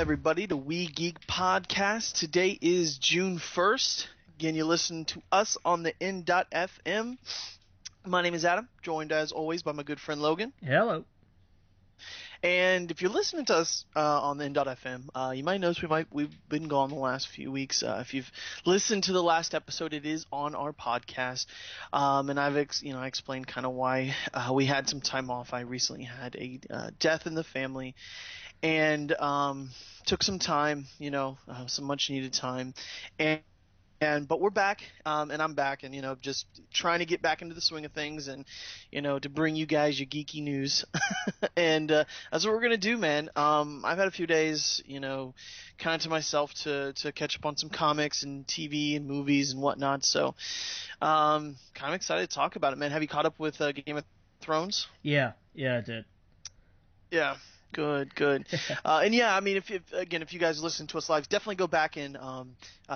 everybody, to We Geek Podcast. Today is June 1st. Again, you listen to us on the N.FM. My name is Adam, joined as always by my good friend Logan. Hello. And if you're listening to us on the N.FM, you might notice we've been gone the last few weeks. If you've listened to the last episode, it is on our podcast. And I explained kind of why we had some time off. I recently had a death in the family. And took some time, some much needed time, but we're back, and I'm back, and just trying to get back into the swing of things, and to bring you guys your geeky news, and that's what we're gonna do, man. I've had a few days, kind of to myself to catch up on some comics and TV and movies and whatnot. So, kind of excited to talk about it, man. Have you caught up with Game of Thrones? Yeah, I did. Yeah. Good. And yeah, I mean, if you guys listen to us live, definitely go back and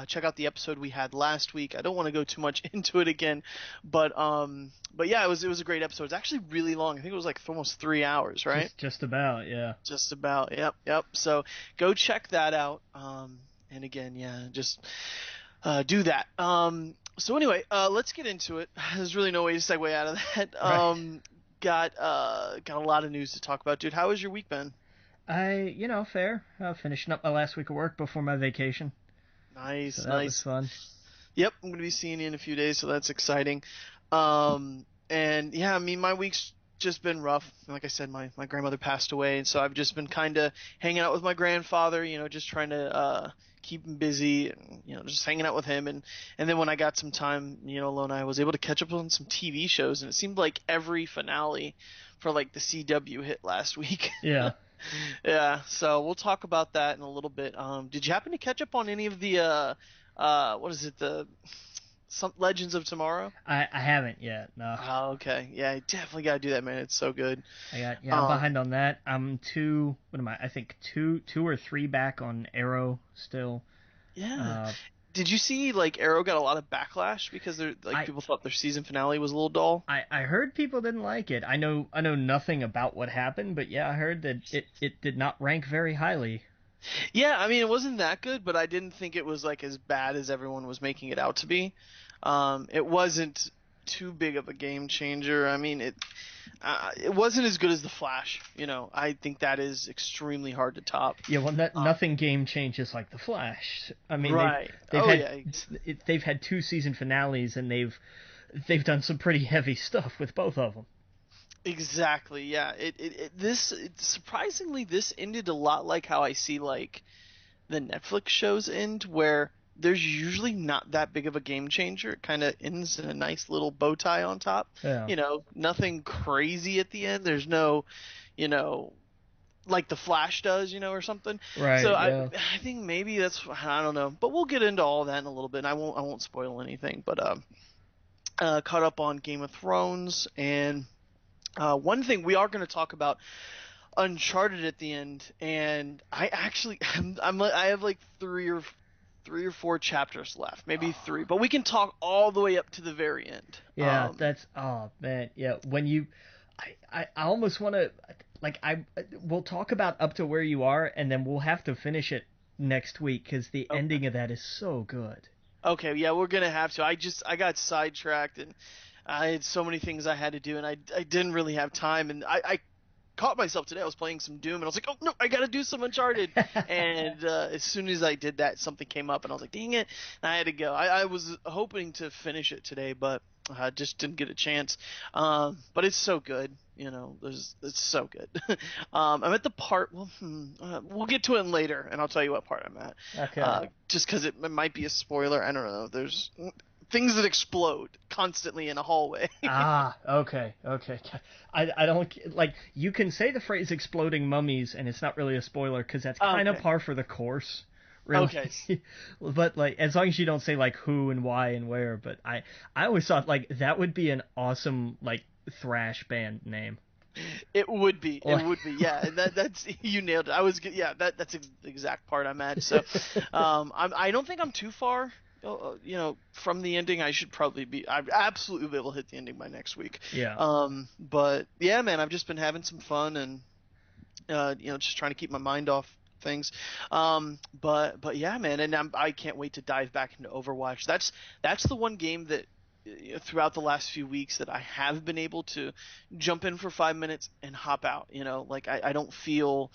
check out the episode we had last week. I don't want to go too much into it again, but yeah, it was a great episode. It's actually really long. I think it was like almost 3 hours, right? Just about, yeah. Just about, yep. So go check that out. And again, yeah, just do that. So anyway, let's get into it. There's really no way to segue out of that. Right. Got a lot of news to talk about, dude. How has your week been? Fair. Finishing up my last week of work before my vacation. Nice. That was fun. Yep, I'm gonna be seeing you in a few days, so that's exciting. And yeah, I mean, my week's just been rough. Like I said, my grandmother passed away, and so I've just been kind of hanging out with my grandfather. Just trying to keep him busy, and just hanging out with him, and then when I got some time, alone, I was able to catch up on some TV shows, and it seemed like every finale for like the CW hit last week. Yeah. Yeah, so we'll talk about that in a little bit. Did you happen to catch up on any of the some Legends of Tomorrow? I haven't yet, no. Oh, okay. Yeah, you definitely gotta do that, man. It's so good. I'm behind on that. I'm I think two or three back on Arrow still. Yeah. Did you see Arrow got a lot of backlash because people thought their season finale was a little dull? I heard people didn't like it. I know nothing about what happened, but yeah, I heard that it did not rank very highly. Yeah, I mean, it wasn't that good, but I didn't think it was as bad as everyone was making it out to be. It wasn't too big of a game changer. I mean, it wasn't as good as The Flash. I think that is extremely hard to top. Yeah, well, nothing game changes like The Flash. I mean, right. they've had two season finales, and they've done some pretty heavy stuff with both of them. Exactly. Yeah. Surprisingly, this ended a lot like how I see the Netflix shows end, where there's usually not that big of a game changer. It kind of ends in a nice little bow tie on top. Yeah. Nothing crazy at the end. There's no, like The Flash does, or something. Right. So yeah. I think maybe that's, I don't know, but we'll get into all that in a little bit. And I won't spoil anything, but caught up on Game of Thrones, and one thing we are going to talk about Uncharted at the end, and I actually I have three or four chapters left, maybe three, but we can talk all the way up to the very end. Yeah, oh man, yeah. When I almost want to we'll talk about up to where you are, and then we'll have to finish it next week because the ending of that is so good. Okay, yeah, we're gonna have to. I got sidetracked, and I had so many things I had to do, and I didn't really have time, and I caught myself today. I was playing some Doom, and I was like, oh no, I gotta do some Uncharted. And as soon as I did that, something came up, and I was like, dang it, and I had to go. I was hoping to finish it today, but I just didn't get a chance. But it's so good, it's so good. I'm at the part. We'll get to it later, and I'll tell you what part I'm at. Okay. Just because it might be a spoiler. I don't know. There's things that explode constantly in a hallway. Okay. I don't you can say the phrase exploding mummies, and it's not really a spoiler because that's kind of par for the course. Really. Okay. But as long as you don't say who and why and where, but I always thought that would be an awesome thrash band name. It would be. Yeah. That's you nailed it. That's the exact part I'm at. So, I don't think I'm too far from the ending. I'd absolutely be able to hit the ending by next week. Yeah. But yeah, man, I've just been having some fun, and just trying to keep my mind off things. But yeah, man, and I can't wait to dive back into Overwatch. That's the one game that throughout the last few weeks that I have been able to jump in for 5 minutes and hop out. Like I don't feel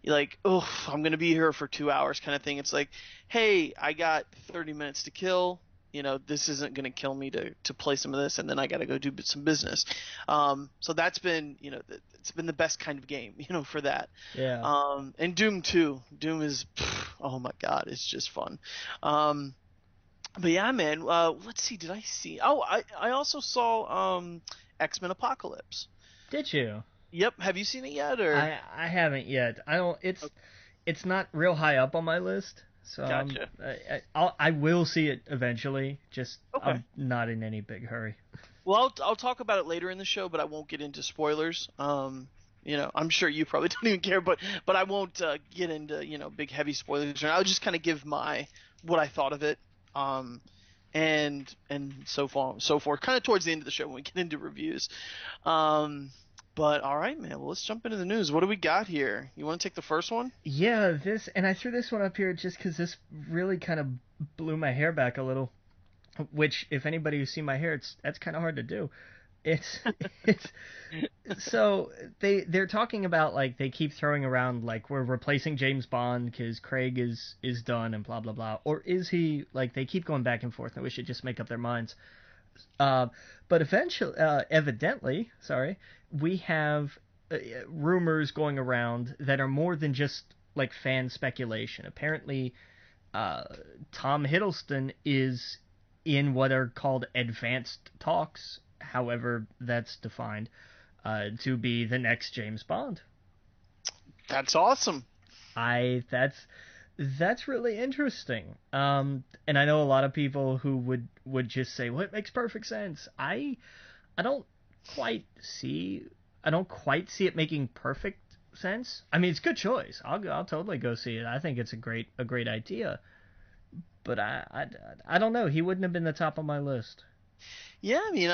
like, oh, I'm gonna be here for 2 hours kind of thing. It's like, hey, I got 30 minutes to kill. This isn't gonna kill me to play some of this, and then I gotta go do some business. So that's been, it's been the best kind of game, for that. Yeah. And Doom 2. Doom is, oh my God, it's just fun. But yeah, man. Let's see. Did I see? Oh, I also saw X-Men Apocalypse. Did you? Yep. Have you seen it yet? Or I haven't yet. I don't. It's not real high up on my list, so Gotcha. I will see it eventually. Just Okay. I'm not in any big hurry. Well, I'll talk about it later in the show, but I won't get into spoilers. I'm sure you probably don't even care, but I won't get into big heavy spoilers. I'll just kind of give what I thought of it. And so far so forth, kind of towards the end of the show when we get into reviews. But all right, man. Well, let's jump into the news. What do we got here? You want to take the first one? Yeah, and I threw this one up here just because this really kind of blew my hair back a little. Which, if anybody who's seen my hair, that's kind of hard to do. It's it's so they're talking about, like, they keep throwing around, like, we're replacing James Bond because Craig is done and blah blah blah, or is he? Like, they keep going back and forth and we should just make up their minds. But evidently, we have rumors going around that are more than just like fan speculation. Apparently, Tom Hiddleston is in what are called advanced talks, however that's defined, to be the next James Bond. That's awesome. That's really interesting. And I know a lot of people who would just say, "Well, it makes perfect sense." I don't quite see it making perfect sense. I mean, it's a good choice. I'll totally go see it. I think it's a great idea. But I don't know. He wouldn't have been the top of my list. Yeah, I mean,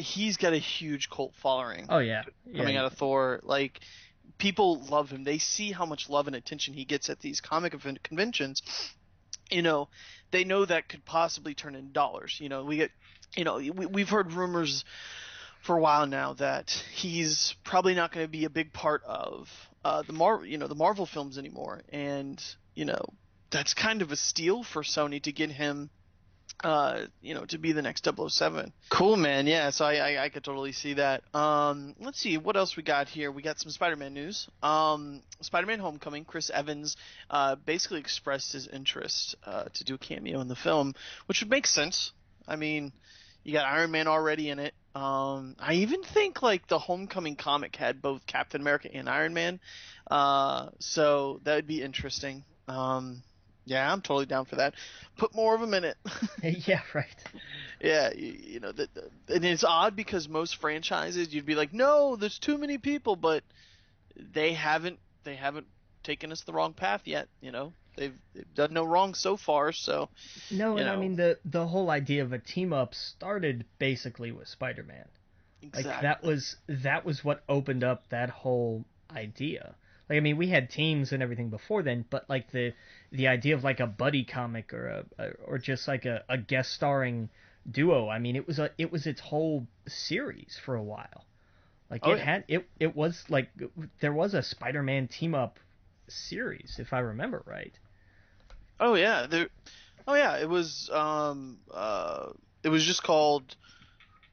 he's got a huge cult following. Oh yeah, coming out of Thor, like, people love him. They see how much love and attention he gets at these comic conventions. They know that could possibly turn into dollars. We've heard rumors for a while now that he's probably not going to be a big part of the Marvel films anymore, and that's kind of a steal for Sony to get him to be the next 007. Cool, man. Yeah, so I could totally see that. Let's see what else we got here. We got some Spider-Man news. Spider-Man Homecoming, Chris Evans basically expressed his interest to do a cameo in the film, which would make sense. I mean, you got Iron Man already in it. I even think, like, the Homecoming comic had both Captain America and Iron Man, so that would be interesting. Yeah, I'm totally down for that. Put more of them in it. Yeah, right. Yeah, and it's odd because most franchises, you'd be like, no, there's too many people, but they haven't taken us the wrong path yet. They've done no wrong so far. So no, and I mean the whole idea of a team up started basically with Spider-Man. Exactly. Like that was what opened up that whole idea. Like, I mean, we had teams and everything before then, but like the idea of like a buddy comic or just like a guest starring duo. I mean, it was its whole series for a while. Like, it was like there was a Spider-Man team up series, if I remember right. Oh yeah, it was just called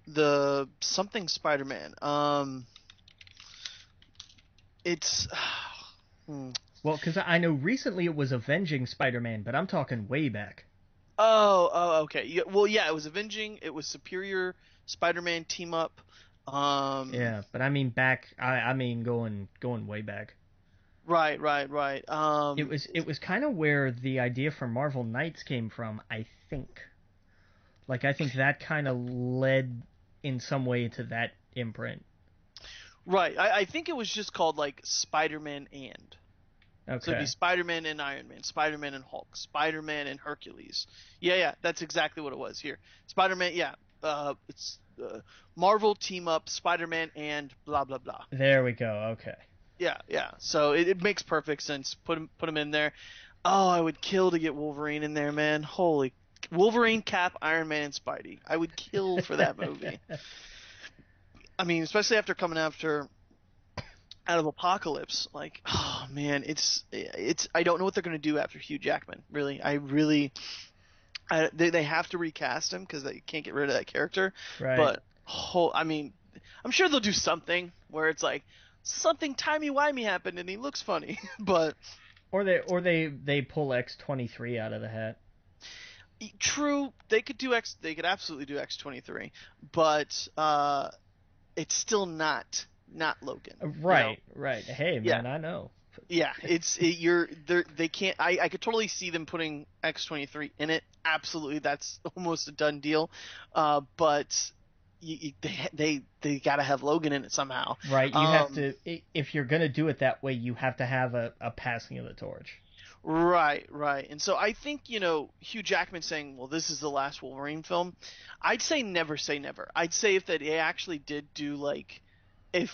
the something Spider-Man. It's well, because I know recently it was Avenging Spider-Man, but I'm talking way back. Oh, okay. Yeah, well, yeah, it was Avenging. It was Superior Spider-Man team up. Yeah, but I mean back. I mean going way back. Right. It was kind of where the idea for Marvel Knights came from, I think. Like, I think that kind of led in some way to that imprint. Right. I think it was just called, like, Spider-Man and. Okay. So it'd be Spider-Man and Iron Man, Spider-Man and Hulk, Spider-Man and Hercules. Yeah, that's exactly what it was here. Spider-Man, yeah. It's Marvel team up, Spider-Man and blah blah blah. There we go. Okay. Yeah. So it makes perfect sense. Put him in there. Oh, I would kill to get Wolverine in there, man. Holy Wolverine, Cap, Iron Man, and Spidey. I would kill for that movie. I mean, especially after coming after out of Apocalypse. Like, oh man, it's. I don't know what they're gonna do after Hugh Jackman. Really, they have to recast him because they can't get rid of that character. Right. But I mean, I'm sure they'll do something where it's like something timey-wimey happened and he looks funny. But Or they pull X-23 out of the hat. true, they could do X. They could absolutely do X-23, but it's still not Logan. Right, right. Hey, man, Yeah. I know. Yeah, they can't. I could totally see them putting X-23 in it. Absolutely, that's almost a done deal. But they gotta have Logan in it somehow. Right, you have to. If you're gonna do it that way, you have to have a passing of the torch. Right. And so I think, Hugh Jackman saying, well, this is the last Wolverine film. I'd say never say never. I'd say if that they actually did do like, if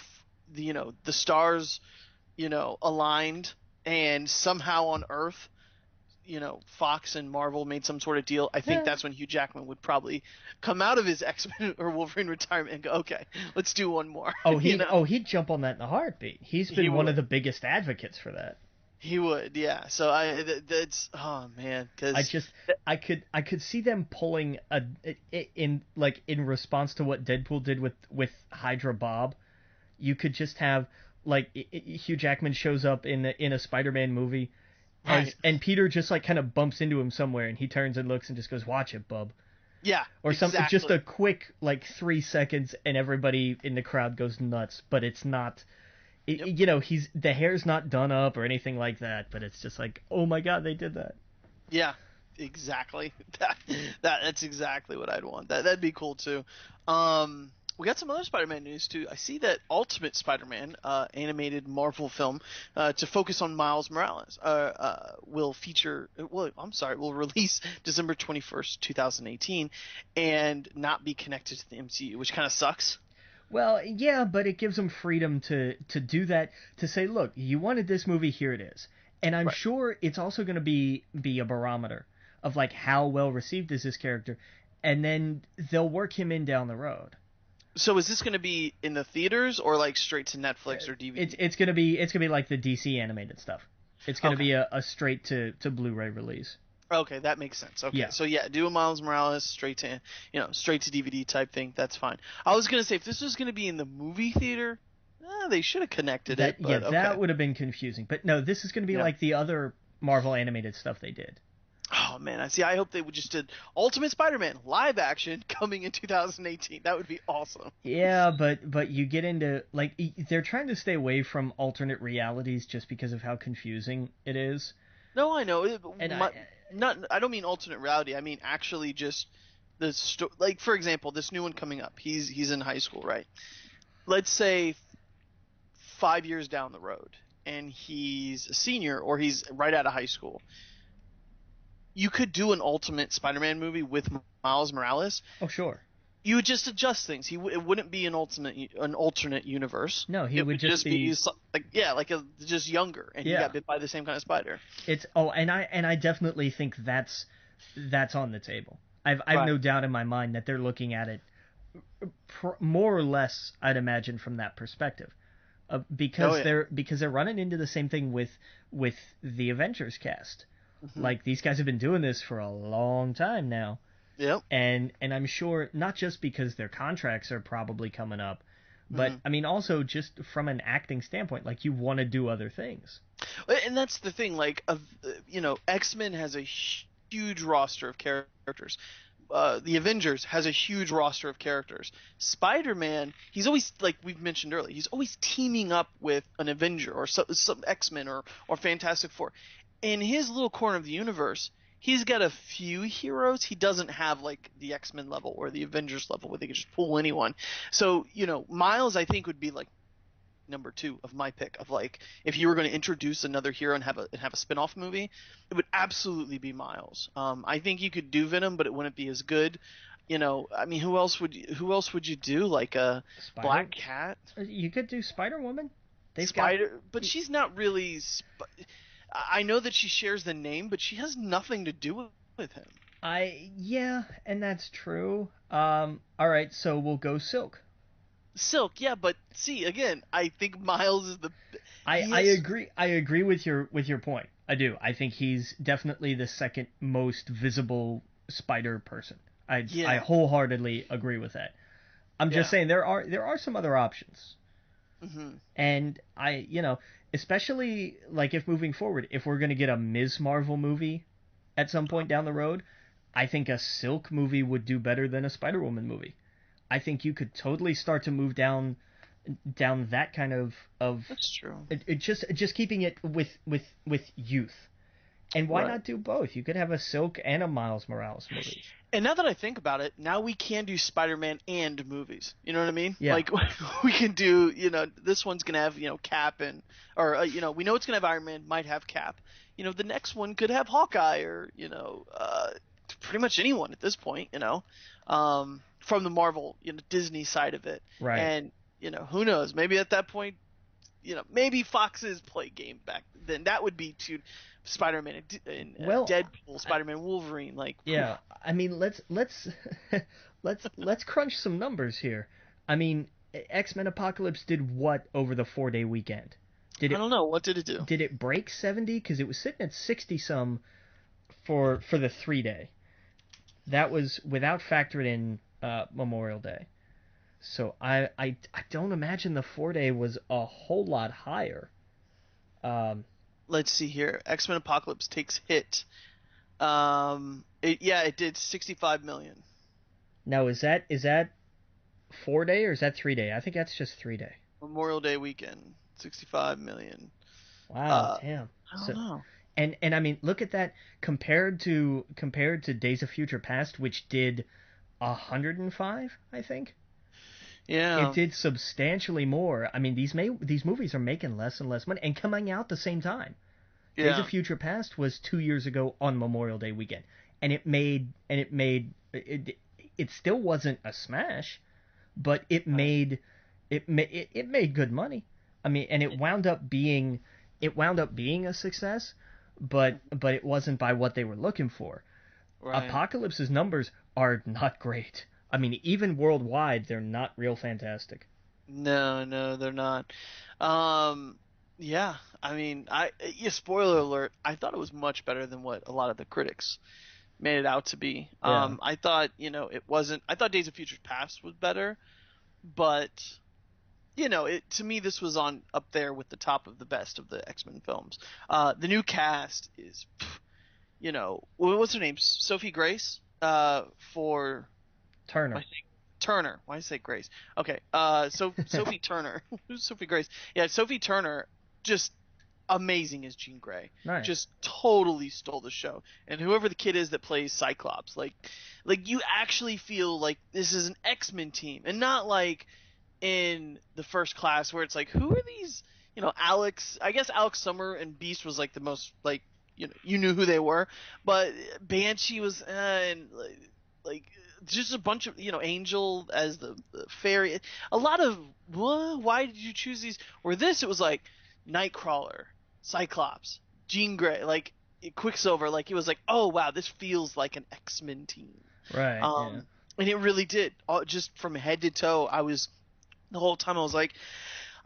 the stars, aligned and somehow on Earth, Fox and Marvel made some sort of deal, I think that's when Hugh Jackman would probably come out of his X-Men or Wolverine retirement and go, okay, let's do one more. He'd jump on that in a heartbeat. He's been one of the biggest advocates for that. He would, yeah. So that's oh man, because I could see them pulling in response to what Deadpool did with Hydra Bob. You could just have like Hugh Jackman shows up in a Spider-Man movie, right. and Peter just like kind of bumps into him somewhere, and he turns and looks and just goes, "Watch it, bub." Yeah, or something. Exactly. Just a quick like 3 seconds, and everybody in the crowd goes nuts. But it's not. The hair's not done up or anything like that, but it's just like, oh my god, they did that. Yeah, exactly. That's exactly what I'd want. That'd be cool too. We got some other Spider-Man news too. I see that Ultimate Spider-Man, animated Marvel film, to focus on Miles Morales, will release December 21st, 2018, and not be connected to the MCU, which kind of sucks. Well, yeah, but it gives them freedom to do that, to say, look, you wanted this movie, here it is. And I'm sure it's also going to be a barometer of like how well received is this character, and then they'll work him in down the road. So is this going to be in the theaters or like straight to Netflix or DVD? It's going to be like the DC animated stuff. It's going to be a straight to Blu-ray release. Okay, that makes sense. Okay, yeah. So yeah, do a Miles Morales straight to DVD type thing. That's fine. I was gonna say if this was gonna be in the movie theater, they should have connected it. But, okay. That would have been confusing. But no, this is gonna be like the other Marvel animated stuff they did. Oh man, I hope they would just did Ultimate Spider-Man live action coming in 2018. That would be awesome. Yeah, but you get into like they're trying to stay away from alternate realities just because of how confusing it is. No, I know. I don't mean alternate reality. I mean actually just like for example, this new one coming up. He's in high school, right? Let's say 5 years down the road, and he's a senior or he's right out of high school. You could do an Ultimate Spider-Man movie with Miles Morales. Oh sure. You would just adjust things. It wouldn't be an alternate universe. No, he would just be just younger, and he got bit by the same kind of spider. And I definitely think that's on the table. I've no doubt in my mind that they're looking at it more or less, I'd imagine, from that perspective, because they're running into the same thing with the Avengers cast. Mm-hmm. Like these guys have been doing this for a long time now. Yep. And I'm sure not just because their contracts are probably coming up, but I mean also just from an acting standpoint, like you want to do other things. And that's the thing, like X-Men has a huge roster of characters. The Avengers has a huge roster of characters. Spider-Man, he's always, like we've mentioned earlier, he's always teaming up with an Avenger or some X-Men or Fantastic Four. In his little corner of the universe, he's got a few heroes. He doesn't have like the X-Men level or the Avengers level where they could just pull anyone. So, Miles I think would be like number 2 of my pick of like if you were going to introduce another hero and have a spin-off movie, it would absolutely be Miles. I think you could do Venom, but it wouldn't be as good. I mean, who else would you do? Like a Black Cat? You could do Spider-Woman. they've Spider, but she's not really. I know that she shares the name, but she has nothing to do with him. Yeah, and that's true. All right, so we'll go Silk. Silk, yeah, but see again, I think Miles is the. I agree. I agree with your point. I do. I think he's definitely the second most visible spider person. I wholeheartedly agree with that. I'm just saying there are some other options. Mm-hmm. And especially like if moving forward, if we're gonna get a Ms. Marvel movie at some point down the road, I think a Silk movie would do better than a Spider Woman movie. I think you could totally start to move down that kind of That's true. Just keeping it with youth. And why not do both? You could have a Silk and a Miles Morales movie. And now that I think about it, now we can do Spider-Man and movies. You know what I mean? Yeah. Like we can do, this one's gonna have, Cap or we know it's gonna have Iron Man, might have Cap. The next one could have Hawkeye or pretty much anyone at this point. From the Marvel, Disney side of it. Right. And who knows? Maybe at that point, maybe Fox's play game back then that would be to Spider-Man and Deadpool, Spider-Man, Wolverine, like. Yeah, whew. I mean, let's let's crunch some numbers here. I mean, X-Men Apocalypse did what over the 4-day weekend? I don't know. What did it do? Did it break 70? Because it was sitting at 60 some for the 3-day. That was without factoring in Memorial Day. So I don't imagine the 4-day was a whole lot higher. Let's see here. X-Men Apocalypse takes hit. It did 65 million. Now is that 4-day or is that 3-day? I think that's just 3-day. Memorial Day weekend, 65 million. Wow, damn. I don't know. And I mean, look at that compared to Days of Future Past, which did 105, I think. Yeah. It did substantially more. I mean, these movies are making less and less money and coming out the same time. Yeah. Days of Future Past was 2 years ago on Memorial Day weekend, and it made it still wasn't a smash, but it made good money. I mean, and it wound up being a success, but it wasn't by what they were looking for. Right. Apocalypse's numbers are not great. I mean, even worldwide, they're not real fantastic. No, they're not. Yeah, I mean, spoiler alert, I thought it was much better than what a lot of the critics made it out to be. Yeah. I thought, it wasn't. I thought Days of Future Past was better, but to me, this was up there with the top of the best of the X-Men films. The new cast is, what's her name? Sophie Grace, for Turner. Turner. Why did I say Grace? Okay. So Sophie Turner. Who's Sophie Grace? Yeah, Sophie Turner, just amazing as Jean Grey. Nice. Just totally stole the show. And whoever the kid is that plays Cyclops, like you actually feel like this is an X-Men team, and not like in the First Class where it's like, who are these? Alex. I guess Alex Summer and Beast was like the most like you knew who they were, but Banshee was and like just a bunch of Angel as the fairy. A lot of why did you choose these? Or this, it was like Nightcrawler, Cyclops, Jean Grey, like Quicksilver. Like it was like, oh wow, this feels like an X-Men team. Right. Yeah. And it really did. Just from head to toe, the whole time I was like,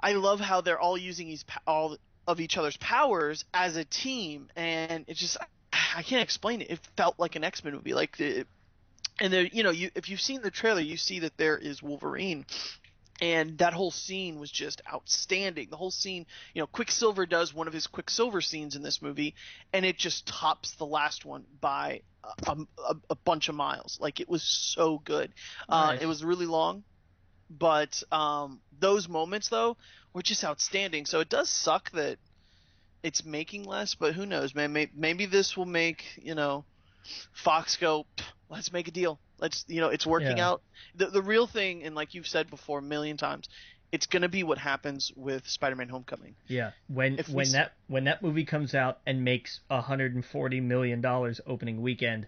I love how they're all using all of each other's powers as a team, and it just I can't explain it. It felt like an X-Men movie, like and there, if you've seen the trailer, you see that there is Wolverine, and that whole scene was just outstanding. The whole scene, Quicksilver does one of his Quicksilver scenes in this movie, and it just tops the last one by a bunch of miles. Like, it was so good. Nice. It was really long, but those moments, though, were just outstanding. So it does suck that it's making less, but who knows, man? Maybe this will make, Fox go, let's make a deal. Let's, it's working out. The real thing, and like you've said before a million times, it's going to be what happens with Spider-Man Homecoming. Yeah. When that movie comes out and makes $140 million opening weekend,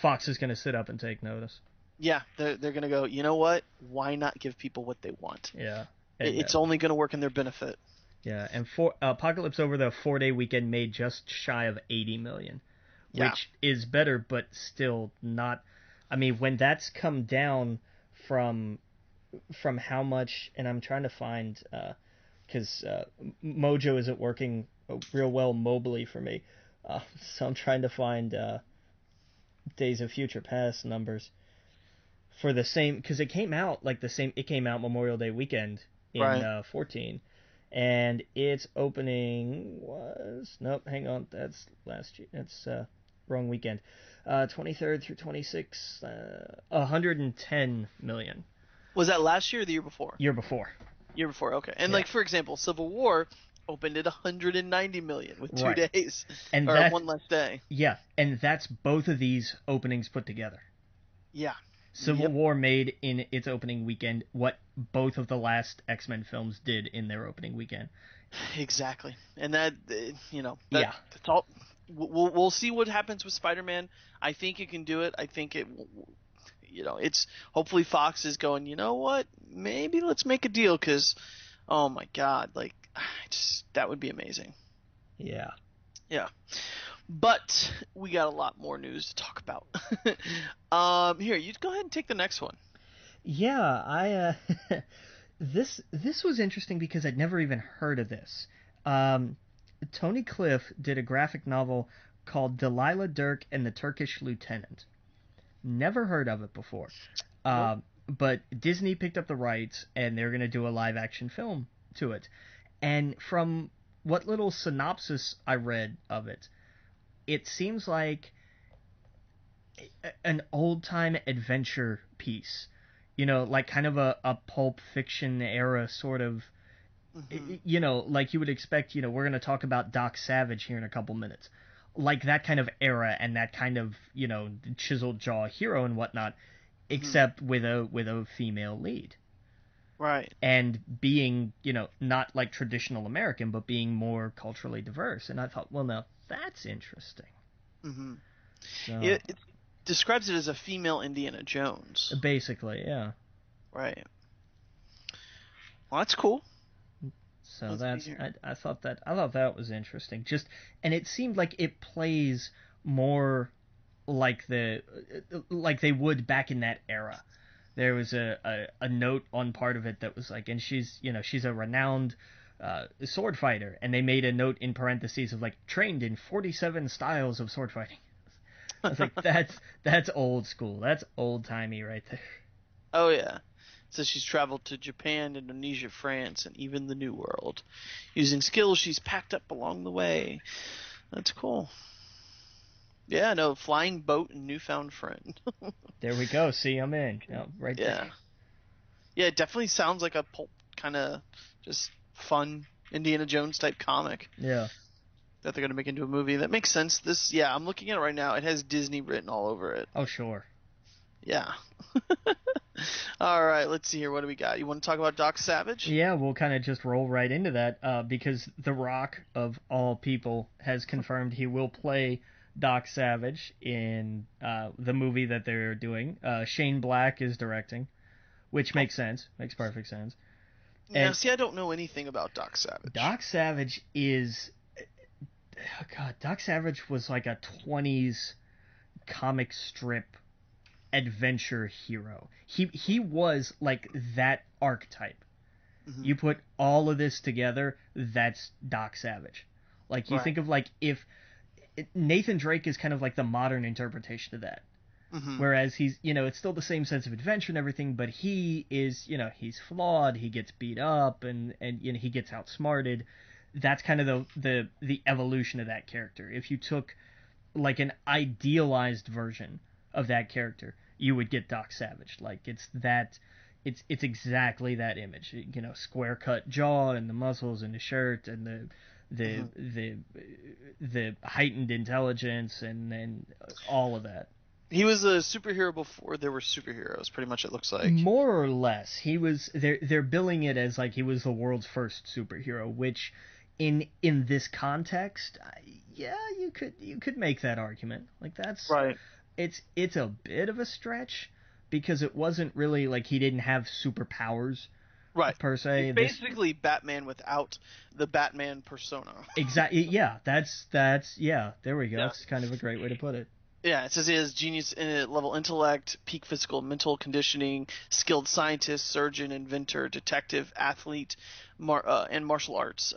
Fox is going to sit up and take notice. Yeah, they're going to go, you know what? Why not give people what they want? Yeah. It's only going to work in their benefit. Yeah, and Apocalypse Over the 4-day weekend made just shy of 80 million, Yeah. which is better, but still not. I mean, when that's come down from how much, and I'm trying to find because Mojo isn't working real well mobily for me, so I'm trying to find Days of Future Past numbers for the same, because it came out it came out Memorial Day weekend in Right. 14, and its opening was, nope, hang on, that's last year, that's wrong weekend, 23rd through 26th, 110 million. Was that last year or the year before? Year before. Year before, okay. And Yeah. like, for example, Civil War opened at 190 million with 2 Right. days, And or one less day. Yeah, and that's both of these openings put together. Yeah. Civil War made in its opening weekend what both of the last X-Men films did in their opening weekend. Exactly. And that, Yeah. that's all. We'll see what happens with Spider-Man. I think it can do it. I think it, it's, hopefully Fox is going, you know what, maybe let's make a deal, because, oh my God, like, that would be amazing. Yeah. Yeah. But we got a lot more news to talk about. Here, you go ahead and take the next one. Yeah, I this was interesting because I'd never even heard of this. Tony Cliff did a graphic novel called Delilah Dirk and the Turkish Lieutenant. Never heard of it before. Nope. But Disney picked up the rights, and they're going to do a live-action film to it. And from what little synopsis I read of it, it seems like an old-time adventure piece. Like kind of a Pulp Fiction era sort of, like you would expect, we're going to talk about Doc Savage here in a couple minutes. Like that kind of era and that kind of, chiseled jaw hero and whatnot, except with a female lead. Right. And being, not like traditional American, but being more culturally diverse. And I thought, well, now that's interesting. Mm-hmm. So, It describes it as a female Indiana Jones. basically, yeah. Right. Well, that's cool. So I thought that was interesting. And it seemed like it plays more like like they would back in that era. There was a note on part of it that was like, and she's a renowned sword fighter, and they made a note in parentheses of like trained in 47 styles of sword fighting. I was like, that's old school. That's old timey right there. Oh yeah. So she's traveled to Japan, Indonesia, France, and even the New World, using skills she's packed up along the way. That's cool. Yeah, no, flying boat and newfound friend. There we go. See, I'm in. Right Yeah. there. Yeah, it definitely sounds like a pulp kind of just fun Indiana Jones type comic. Yeah. That they're going to make into a movie. That makes sense. I'm looking at it right now. It has Disney written all over it. Oh, sure. Yeah. All right, let's see here. What do we got? You want to talk about Doc Savage? Yeah, we'll kind of just roll right into that because The Rock, of all people, has confirmed he will play Doc Savage in the movie that they're doing. Shane Black is directing, which makes sense. Makes perfect sense. Yeah, see, I don't know anything about Doc Savage. Doc Savage is... God, Doc Savage was like a 20s comic strip adventure hero. He was like that archetype. Mm-hmm. You put all of this together, that's Doc Savage. Like you think of like if Nathan Drake is kind of like the modern interpretation of that. Mm-hmm. Whereas he's, it's still the same sense of adventure and everything, but he is, he's flawed, he gets beat up and he gets outsmarted. That's kind of the evolution of that character. If you took like an idealized version of that character, you would get Doc Savage. Like it's exactly that image. Square cut jaw and the muscles and the shirt and the heightened intelligence and all of that. He was a superhero before there were superheroes, pretty much, it looks like. More or less. He was they're billing it as like he was the world's first superhero, which in this context, yeah, you could make that argument. Like that's right. It's a bit of a stretch because it wasn't really like he didn't have superpowers Right. per se. It's basically Batman without the Batman persona. Exactly. Yeah. That's yeah. There we go. Yeah. That's kind of a great way to put it. Yeah, it says he has genius level intellect, peak physical and mental conditioning, skilled scientist, surgeon, inventor, detective, athlete, and martial arts,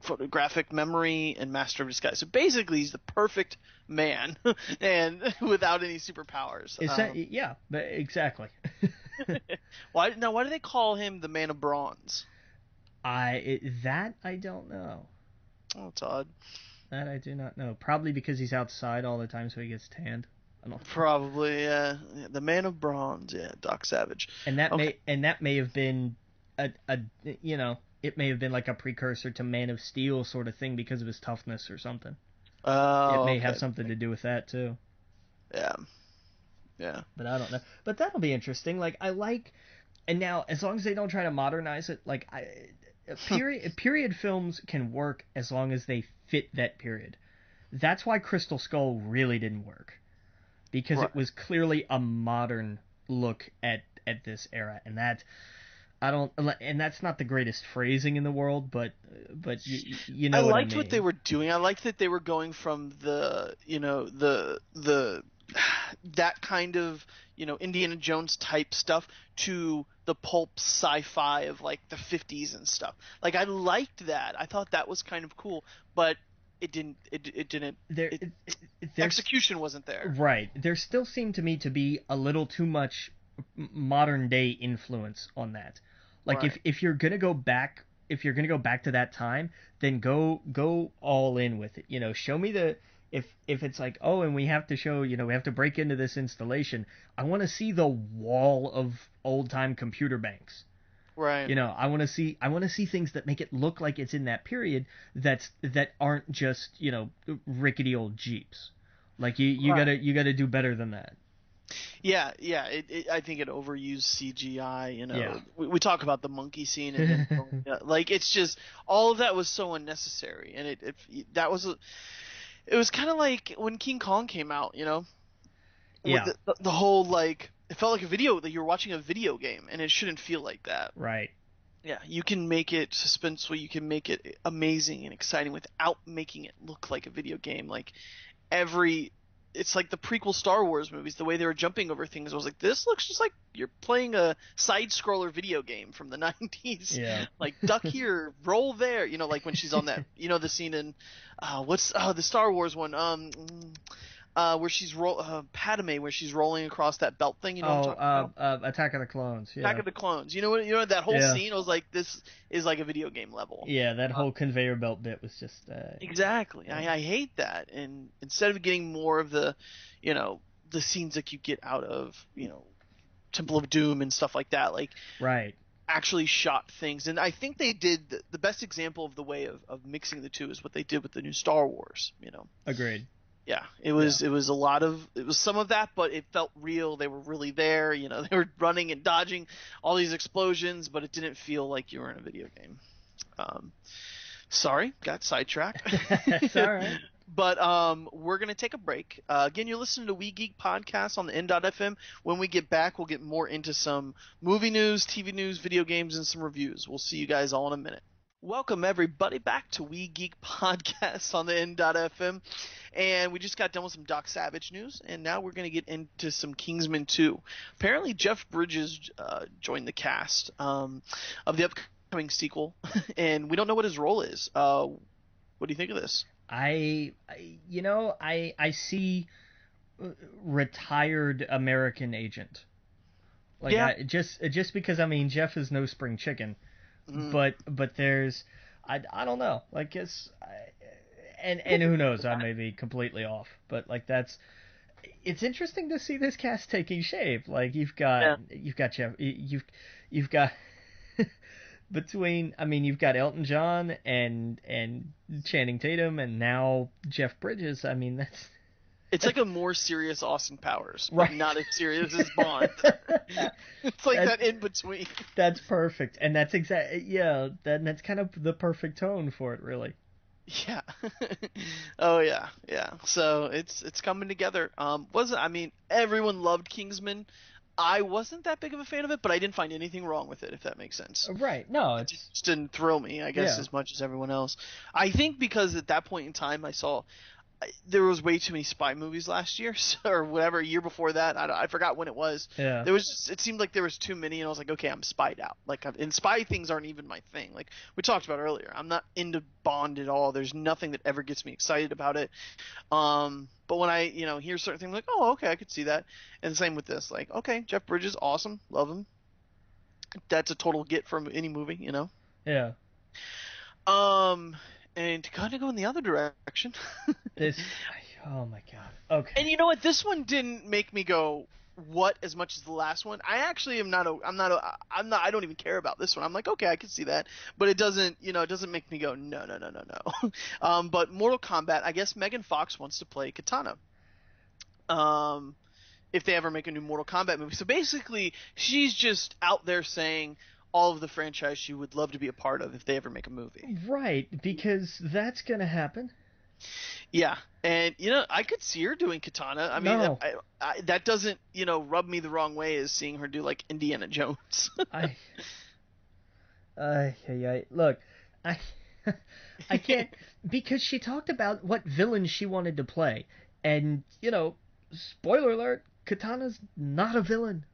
photographic memory, and master of disguise. So basically, he's the perfect man, and without any superpowers. Is that yeah? Exactly. Why do they call him the Man of Bronze? I don't know. Oh, it's odd. That I do not know. Probably because he's outside all the time, so he gets tanned. I don't know. Probably, yeah. The Man of Bronze, yeah, Doc Savage. And that may have been a it may have been like a precursor to Man of Steel sort of thing because of his toughness or something. Oh, it may have something to do with that too. Yeah. Yeah. But I don't know. But that'll be interesting. Like and now as long as they don't try to modernize it, like period films can work as long as they fit that period. That's why Crystal Skull really didn't work, because it was clearly a modern look at this era, and that's not the greatest phrasing in the world, but you know I what liked I mean. what they were doing. I liked that they were going from the that kind of Indiana Jones type stuff to the pulp sci-fi of like the 50s and stuff. Like I liked that. I thought that was kind of cool, but it didn't. Execution wasn't there. Right. There still seemed to me to be a little too much modern day influence on that. Like if you're gonna go back to that time, then go all in with it. Show me if it's like, oh, and we have to show, we have to break into this installation. I want to see the wall of old time computer banks. Right. I want to see things that make it look like it's in that period that aren't just, rickety old Jeeps. Like you gotta do better than that. Yeah. I think it overused CGI. Yeah. We talk about the monkey scene, and then, like it's just all of that was so unnecessary, and it was kind of like when King Kong came out, Yeah. With the whole like it felt like that you were watching a video game, and it shouldn't feel like that. Right. Yeah, you can make it suspenseful, you can make it amazing and exciting without making it look like a video game. Like it's like the prequel Star Wars movies, the way they were jumping over things. I was like, this looks just like you're playing a side-scroller video game from the 90s. Yeah. Like, duck here, roll there. Like when she's on that, the scene in, the Star Wars one, where she's Padme, where she's rolling across that belt thing. Attack of the Clones. Yeah. Attack of the Clones. That whole scene. I was like, this is like a video game level. Yeah, that whole conveyor belt bit was just. Exactly. Yeah. I hate that. And instead of getting more of the, the scenes that you get out of, Temple of Doom and stuff like that, like. Right. Actually shot things, and I think they did the best example of the way of mixing the two is what they did with the new Star Wars. Agreed. Yeah, it was some of that, but it felt real. They were really there. They were running and dodging all these explosions, but it didn't feel like you were in a video game. Sorry, got sidetracked. That's all right. But we're going to take a break. Again, you're listening to We Geek Podcast on the N.FM. When we get back, we'll get more into some movie news, TV news, video games, and some reviews. We'll see you guys all in a minute. Welcome, everybody, back to We Geek Podcast on the N.FM. And we just got done with some Doc Savage news, and now we're going to get into some Kingsman 2. Apparently, Jeff Bridges joined the cast of the upcoming sequel, and we don't know what his role is. What do you think of this? I see retired American agent. Like, yeah. Just because Jeff is no spring chicken, but there's I don't know, like and who knows, I may be completely off, but like it's interesting to see this cast taking shape. Like you've got Jeff, you've got you've got Elton John and Channing Tatum, and now Jeff Bridges. It's like a more serious Austin Powers, right? But not as serious as Bond. It's like that in between. That's perfect, and that's that's kind of the perfect tone for it, really. Yeah. Oh yeah. So it's coming together. Everyone loved Kingsman. I wasn't that big of a fan of it, but I didn't find anything wrong with it, if that makes sense. Right. No, It it's just didn't thrill me, I guess, yeah. as much as everyone else. I think because at that point in time, there was way too many spy movies last year, or whatever, a year before that. I forgot when it was. Yeah. It seemed like there was too many, and I was like, okay, I'm spied out. Like, and spy things aren't even my thing. Like we talked about earlier, I'm not into Bond at all. There's nothing that ever gets me excited about it. But when I, hear certain things, like, oh, okay, I could see that. And the same with this, like, okay, Jeff Bridges, awesome, love him. That's a total get from any movie. Yeah. Um, and to kind of go in the other direction. This. Oh my god. Okay. And you know what? This one didn't make me go, what, as much as the last one. I actually am not. I don't even care about this one. I'm like, okay, I can see that, but it doesn't. It doesn't make me go, no, no, no, no, no. But Mortal Kombat. I guess Megan Fox wants to play Kitana. If they ever make a new Mortal Kombat movie. So basically, she's just out there saying all of the franchise she would love to be a part of if they ever make a movie. Right, because that's gonna happen. Yeah, and I could see her doing Kitana. I mean, No. that doesn't rub me the wrong way as seeing her do like Indiana Jones. Look, I can't because she talked about what villain she wanted to play, and spoiler alert, Kitana's not a villain.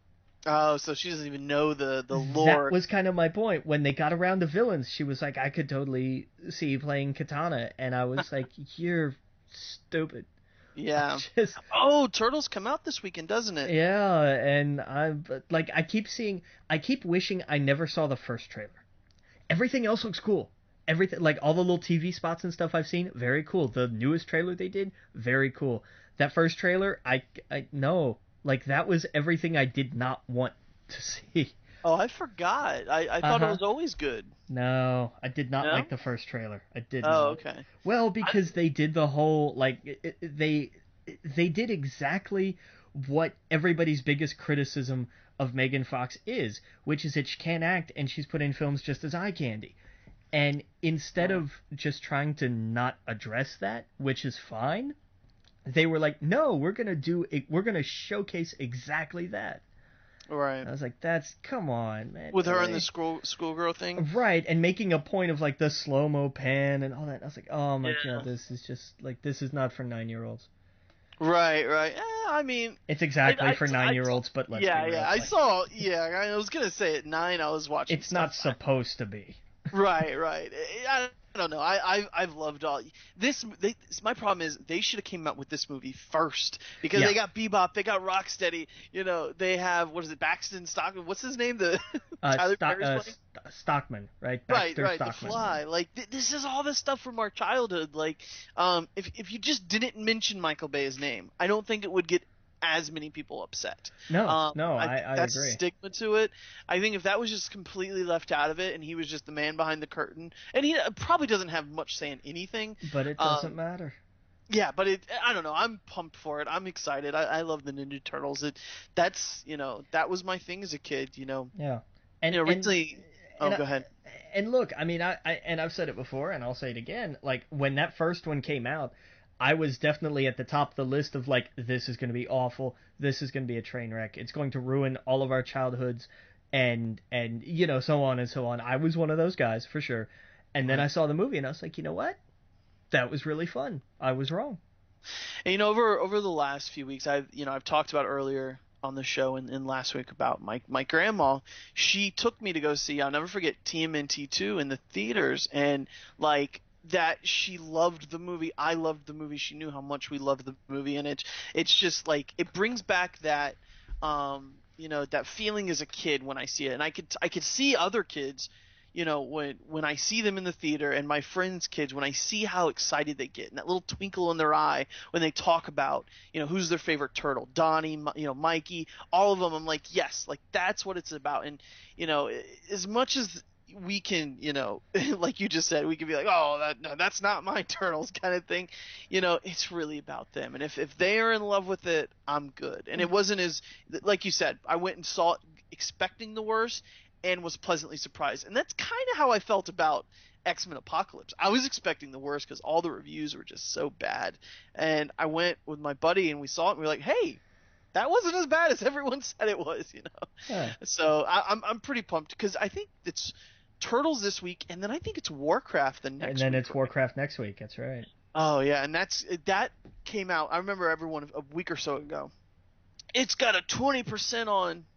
Oh, so she doesn't even know the lore. That was kind of my point. When they got around to villains, she was like, I could totally see you playing Kitana. And I was like, you're stupid. Yeah. Oh, Turtles come out this weekend, doesn't it? Yeah, and I keep wishing I never saw the first trailer. Everything else looks cool. Everything, like all the little TV spots and stuff I've seen, very cool. The newest trailer they did, very cool. That first trailer, no. Like, that was everything I did not want to see. Oh, I forgot. I thought it was always good. No, I did not like the first trailer. I did not. Oh, okay. Well, because they did the whole, like, they did exactly what everybody's biggest criticism of Megan Fox is, which is that she can't act and she's put in films just as eye candy. And instead of just trying to not address that, which is fine, they were like, no, we're gonna showcase exactly that. Right. I was like, come on, man. With her and the schoolgirl thing? Right, and making a point of like the slow-mo pan and all that. I was like, oh my god, this is just like, this is not for 9-year-olds. Right. I mean, it's exactly for 9-year-olds, but let's be real. I was gonna say at 9 I was watching. It's not supposed to be. Right. I don't know. I've loved all this. My problem is they should have came out with this movie first because they got Bebop, they got Rocksteady. They have, what is it, Baxton Stockman? What's his name? The Tyler Perry's playing? Stockman, right? Baxter Stockman. The Fly. Like this is all the stuff from our childhood. Like, if you just didn't mention Michael Bay's name, I don't think it would get as many people upset. No, I that's agree. A stigma to it. I think if that was just completely left out of it and he was just the man behind the curtain, and he probably doesn't have much say in anything. But it doesn't matter. Yeah, but I don't know. I'm pumped for it. I'm excited. I love the Ninja Turtles. That was my thing as a kid. Yeah. And originally. Go ahead. And look, I mean, I've said it before, and I'll say it again. Like, when that first one came out, I was definitely at the top of the list of like, this is going to be awful. This is going to be a train wreck. It's going to ruin all of our childhoods, and so on and so on. I was one of those guys for sure. And then I saw the movie, and I was like, you know what? That was really fun. I was wrong. And over the last few weeks, I've talked about earlier on the show and last week about my grandma. She took me to go see, I'll never forget, TMNT 2 in the theaters, and like, that she loved the movie. I loved the movie. She knew how much we loved the movie, and it's just like, it brings back that that feeling as a kid when I see it. And I could see other kids, when I see them in the theater, and my friends' kids, when I see how excited they get and that little twinkle in their eye when they talk about who's their favorite turtle, Donnie, Mikey, all of them. I'm like, yes, like that's what it's about. And as much as we can, like you just said, we can be like, oh, that's not my turtles kind of thing. It's really about them. And if they are in love with it, I'm good. And it wasn't as, like you said, I went and saw it expecting the worst and was pleasantly surprised. And that's kind of how I felt about X-Men Apocalypse. I was expecting the worst because all the reviews were just so bad. And I went with my buddy and we saw it and we were like, hey, that wasn't as bad as everyone said it was, you know. Huh. So I'm pretty pumped because I think it's Turtles this week, and then I think it's Warcraft the next And then week. it's Warcraft next week. That's right. Oh yeah, and that came out. I remember everyone a week or so ago. It's got a 20%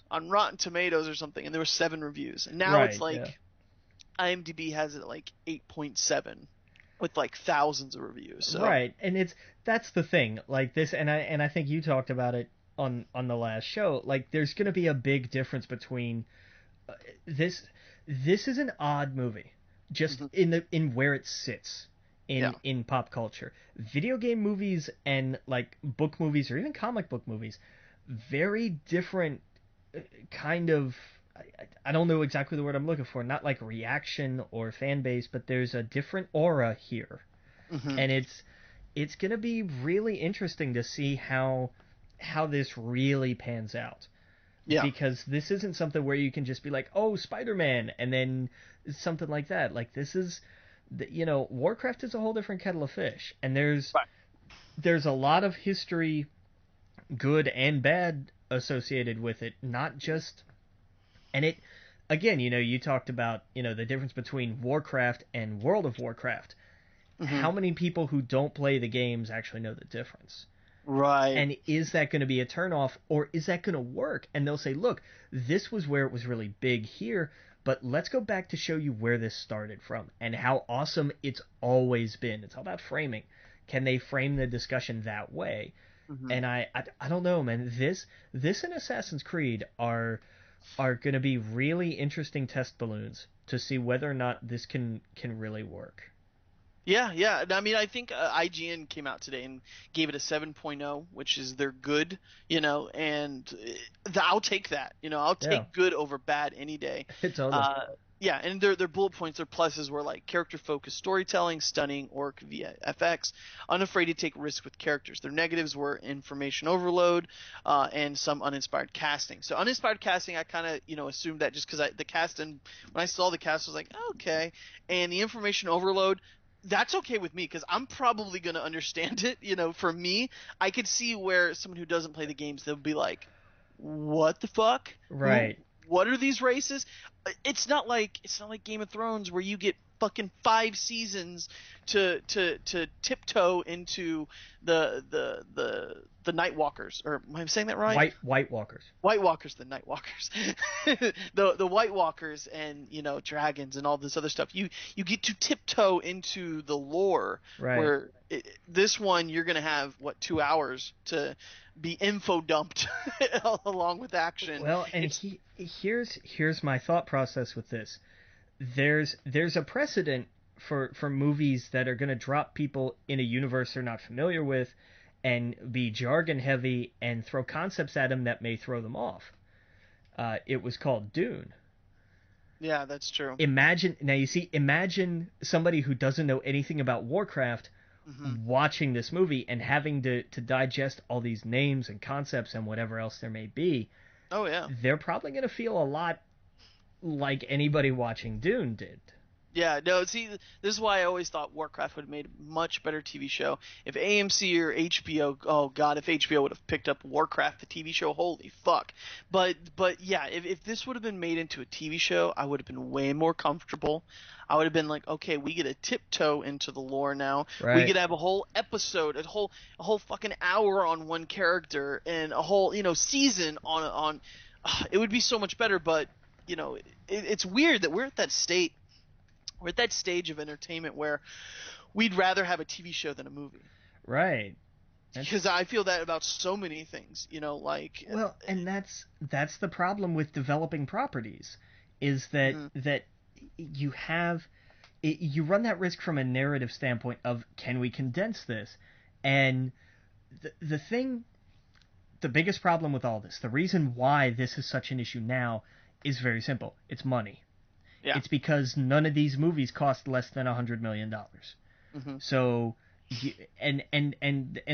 on Rotten Tomatoes or something, and there were 7 reviews. And now it's Right. like Yeah. IMDb has it like 8.7 with like thousands of reviews. So Right, and that's the thing. Like this, and I think you talked about it on the last show. Like, there's going to be a big difference between this. This is an odd movie, just in where it sits yeah, in pop culture. Video game movies and like book movies or even comic book movies, very different kind of. I don't know exactly the word I'm looking for. Not like reaction or fan base, but there's a different aura here, and it's gonna be really interesting to see how this really pans out. yeah, Because this isn't something where you can just be like, oh, Spider-Man, and then something like that. Like, this is, Warcraft is a whole different kettle of fish, and right. there's a lot of history, good and bad, associated with it. Not just, and it, again, you talked about the difference between Warcraft and World of Warcraft. How many people who don't play the games actually know the difference? Right. And is that going to be a turnoff, or is that going to work? And they'll say, look, this was where it was really big here, but let's go back to show you where this started from and how awesome it's always been. It's all about framing. Can they frame the discussion that way? And I don't know, man. This and Assassin's Creed are going to be really interesting test balloons to see whether or not this can really work. Yeah, yeah. I mean, I think IGN came out today and gave it a 7.0, which is they're good, and I'll take that. I'll Yeah. take good over bad any day. Totally. Yeah, and their bullet points, their pluses were like character-focused storytelling, stunning orc VFX, unafraid to take risks with characters. Their negatives were information overload, and some uninspired casting. So uninspired casting, I kind of assumed that just because the cast, and when I saw the cast, I was like, okay, and the information overload. That's okay with me because I'm probably going to understand it. For me, I could see where someone who doesn't play the games, they'll be like, what the fuck? Right. What are these races? It's not like Game of Thrones where you get fucking 5 seasons to tiptoe into the Night Walkers, or am I saying that right? White Walkers. White Walkers, the Night Walkers, the White Walkers, and dragons and all this other stuff. You get to tiptoe into the lore, right. Where this one you're gonna have 2 hours to be info dumped along with action. Well, and here's my thought process with this. There's a precedent for movies that are going to drop people in a universe they're not familiar with and be jargon heavy and throw concepts at them that may throw them off. It was called Dune. Yeah, that's true. Imagine somebody who doesn't know anything about Warcraft watching this movie and having to digest all these names and concepts and whatever else there may be. Oh, yeah. They're probably going to feel a lot like anybody watching Dune did. Yeah, no, see, this is why I always thought Warcraft would have made a much better TV show. If AMC or HBO, oh god, if HBO would have picked up Warcraft, the TV show, holy fuck. But yeah, if this would have been made into a TV show, I would have been way more comfortable. I would have been like, okay, we get to tiptoe into the lore now. Right. We could have a whole episode, a whole fucking hour on one character, and a whole season on. It would be so much better. But it's weird that we're at that state. We're at that stage of entertainment where we'd rather have a TV show than a movie. Right. Because I feel that about so many things, Well, and that's the problem with developing properties, is that that you run that risk from a narrative standpoint of, can we condense this? And the biggest problem with all this, the reason why this is such an issue now, is very simple. It's money. Yeah. It's because none of these movies cost less than $100 million. So, and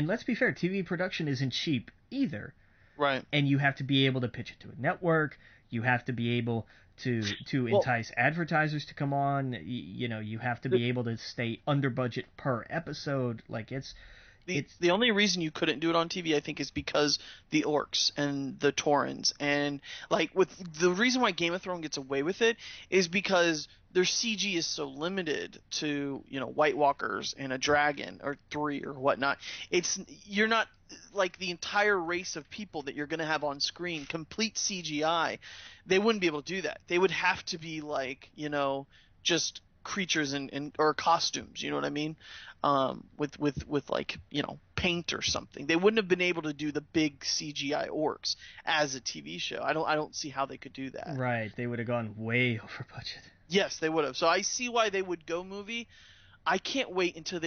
let's be fair, TV production isn't cheap either. Right. And you have to be able to pitch it to a network. You have to be able to entice advertisers to come on. You have to be able to stay under budget per episode. Like, The only reason you couldn't do it on TV, I think, is because the orcs and the Taurens, and like with the reason why Game of Thrones gets away with it is because their CG is so limited to White Walkers and a dragon or 3 or whatnot. You're not like the entire race of people that you're going to have on screen complete CGI. They wouldn't be able to do that. They would have to be like just creatures or costumes. You know what I mean? With like paint or something. They wouldn't have been able to do the big CGI orcs as a TV show. I don't see how they could do that. Right, they would have gone way over budget. Yes, they would have. So I see why they would go movie. I can't wait until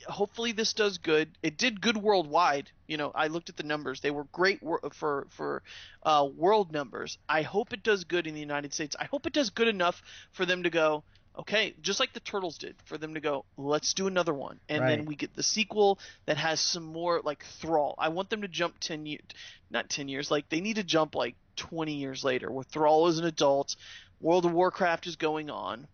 hopefully this does good. It did good worldwide. I looked at the numbers. They were great for world numbers. I hope it does good in the United States. I hope it does good enough for them to go, okay, just like the Turtles did, for them to go, let's do another one. And then we get the sequel that has some more, like, Thrall. I want them to jump 10 years, not 10 years, like, they need to jump, like, 20 years later, where Thrall is an adult, World of Warcraft is going on,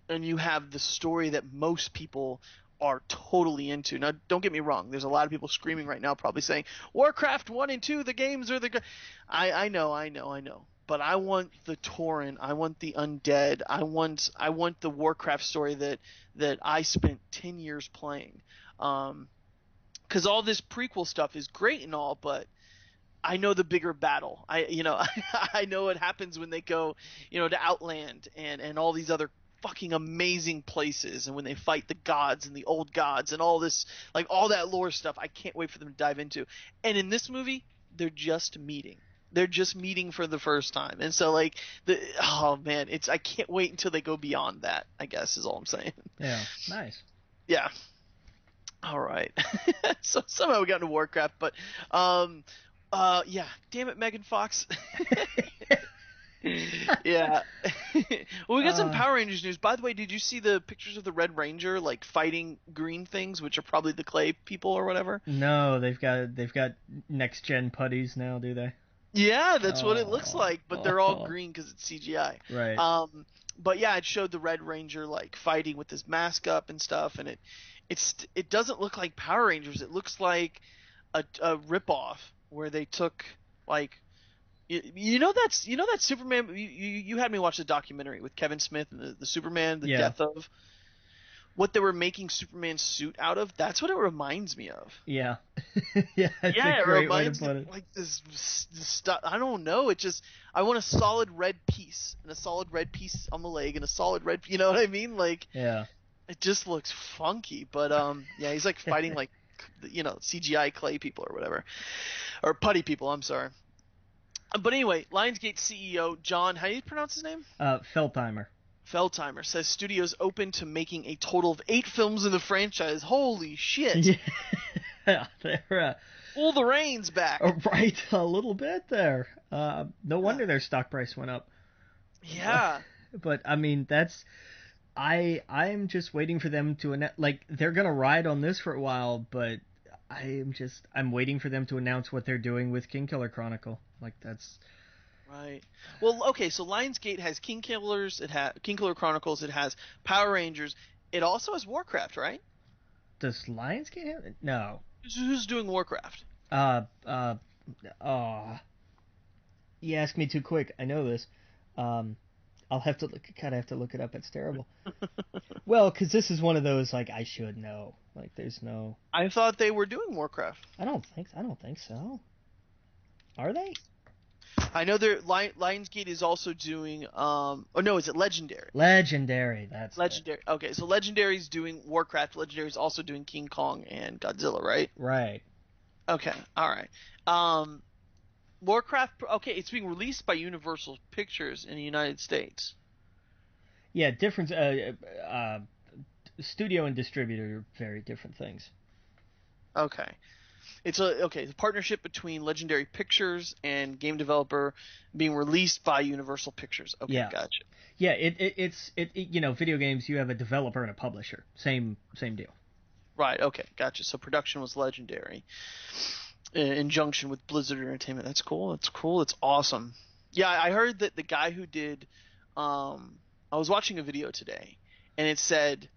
and you have the story that most people are totally into. Now, don't get me wrong, there's a lot of people screaming right now probably saying, Warcraft 1 and 2, the games are the... I know. But I want the Tauren, I want the undead, I want the Warcraft story that I spent 10 years playing. Because all this prequel stuff is great and all, but I know the bigger battle. I know what happens when they go, to Outland and all these other fucking amazing places, and when they fight the gods and the old gods and all this, like all that lore stuff. I can't wait for them to dive into. And in this movie, they're just meeting. They're just meeting for the first time. And so I can't wait until they go beyond that, I guess is all I'm saying. Yeah, nice. Yeah. All right. So somehow we got into Warcraft, but yeah, damn it, Megan Fox. Yeah. Well, we got some Power Rangers news. By the way, did you see the pictures of the Red Ranger like fighting green things, which are probably the clay people or whatever? No, they've got next gen putties now, do they? Yeah, that's what it looks like, but they're all green because it's CGI. Right. But yeah, it showed the Red Ranger like fighting with his mask up and stuff, and it doesn't look like Power Rangers. It looks like a ripoff where they took like that Superman. You had me watch the documentary with Kevin Smith and the Superman, the death of. What they were making Superman's suit out of, that's what it reminds me of. Yeah. Yeah, it's a great way to put it. Like this stuff. I don't know. I want a solid red piece, and a solid red piece on the leg, and a solid red. You know what I mean? Like, yeah. It just looks funky, but yeah, he's like fighting like, CGI clay people or whatever, or putty people. I'm sorry. But anyway, Lionsgate CEO John, how do you pronounce his name? Feldheimer says studios open to making a total of 8 films in the franchise. Holy shit! Yeah, they're pull the reins back. Right, a little bit there. No wonder their stock price went up. Yeah, but I mean that's. I'm just waiting for them to they're gonna ride on this for a while, but I'm waiting for them to announce what they're doing with King Killer Chronicle. Like that's. Right. Well, okay, so Lionsgate has King Killer Chronicles, it has Power Rangers, it also has Warcraft, right? Does Lionsgate have it? No. Who's doing Warcraft? You asked me too quick. I know this. I'll have to look it up. It's terrible. Well, because this is one of those, like, I should know. Like, there's no... I thought they were doing Warcraft. I don't think so. Are they? I know Lionsgate is also doing is it Legendary? Legendary, that's Legendary. It. Okay, so Legendary's doing Warcraft, Legendary's also doing King Kong and Godzilla, right? Right. Okay, all right. Warcraft, okay, it's being released by Universal Pictures in the United States. Yeah, different studio and distributor are very different things. Okay. It's a partnership between Legendary Pictures and game developer being released by Universal Pictures. Okay, yeah. Gotcha. Yeah, it's video games, you have a developer and a publisher. Same deal. Right, okay, gotcha. So production was Legendary in junction with Blizzard Entertainment. That's cool. It's awesome. Yeah, I heard that the guy who did I was watching a video today and it said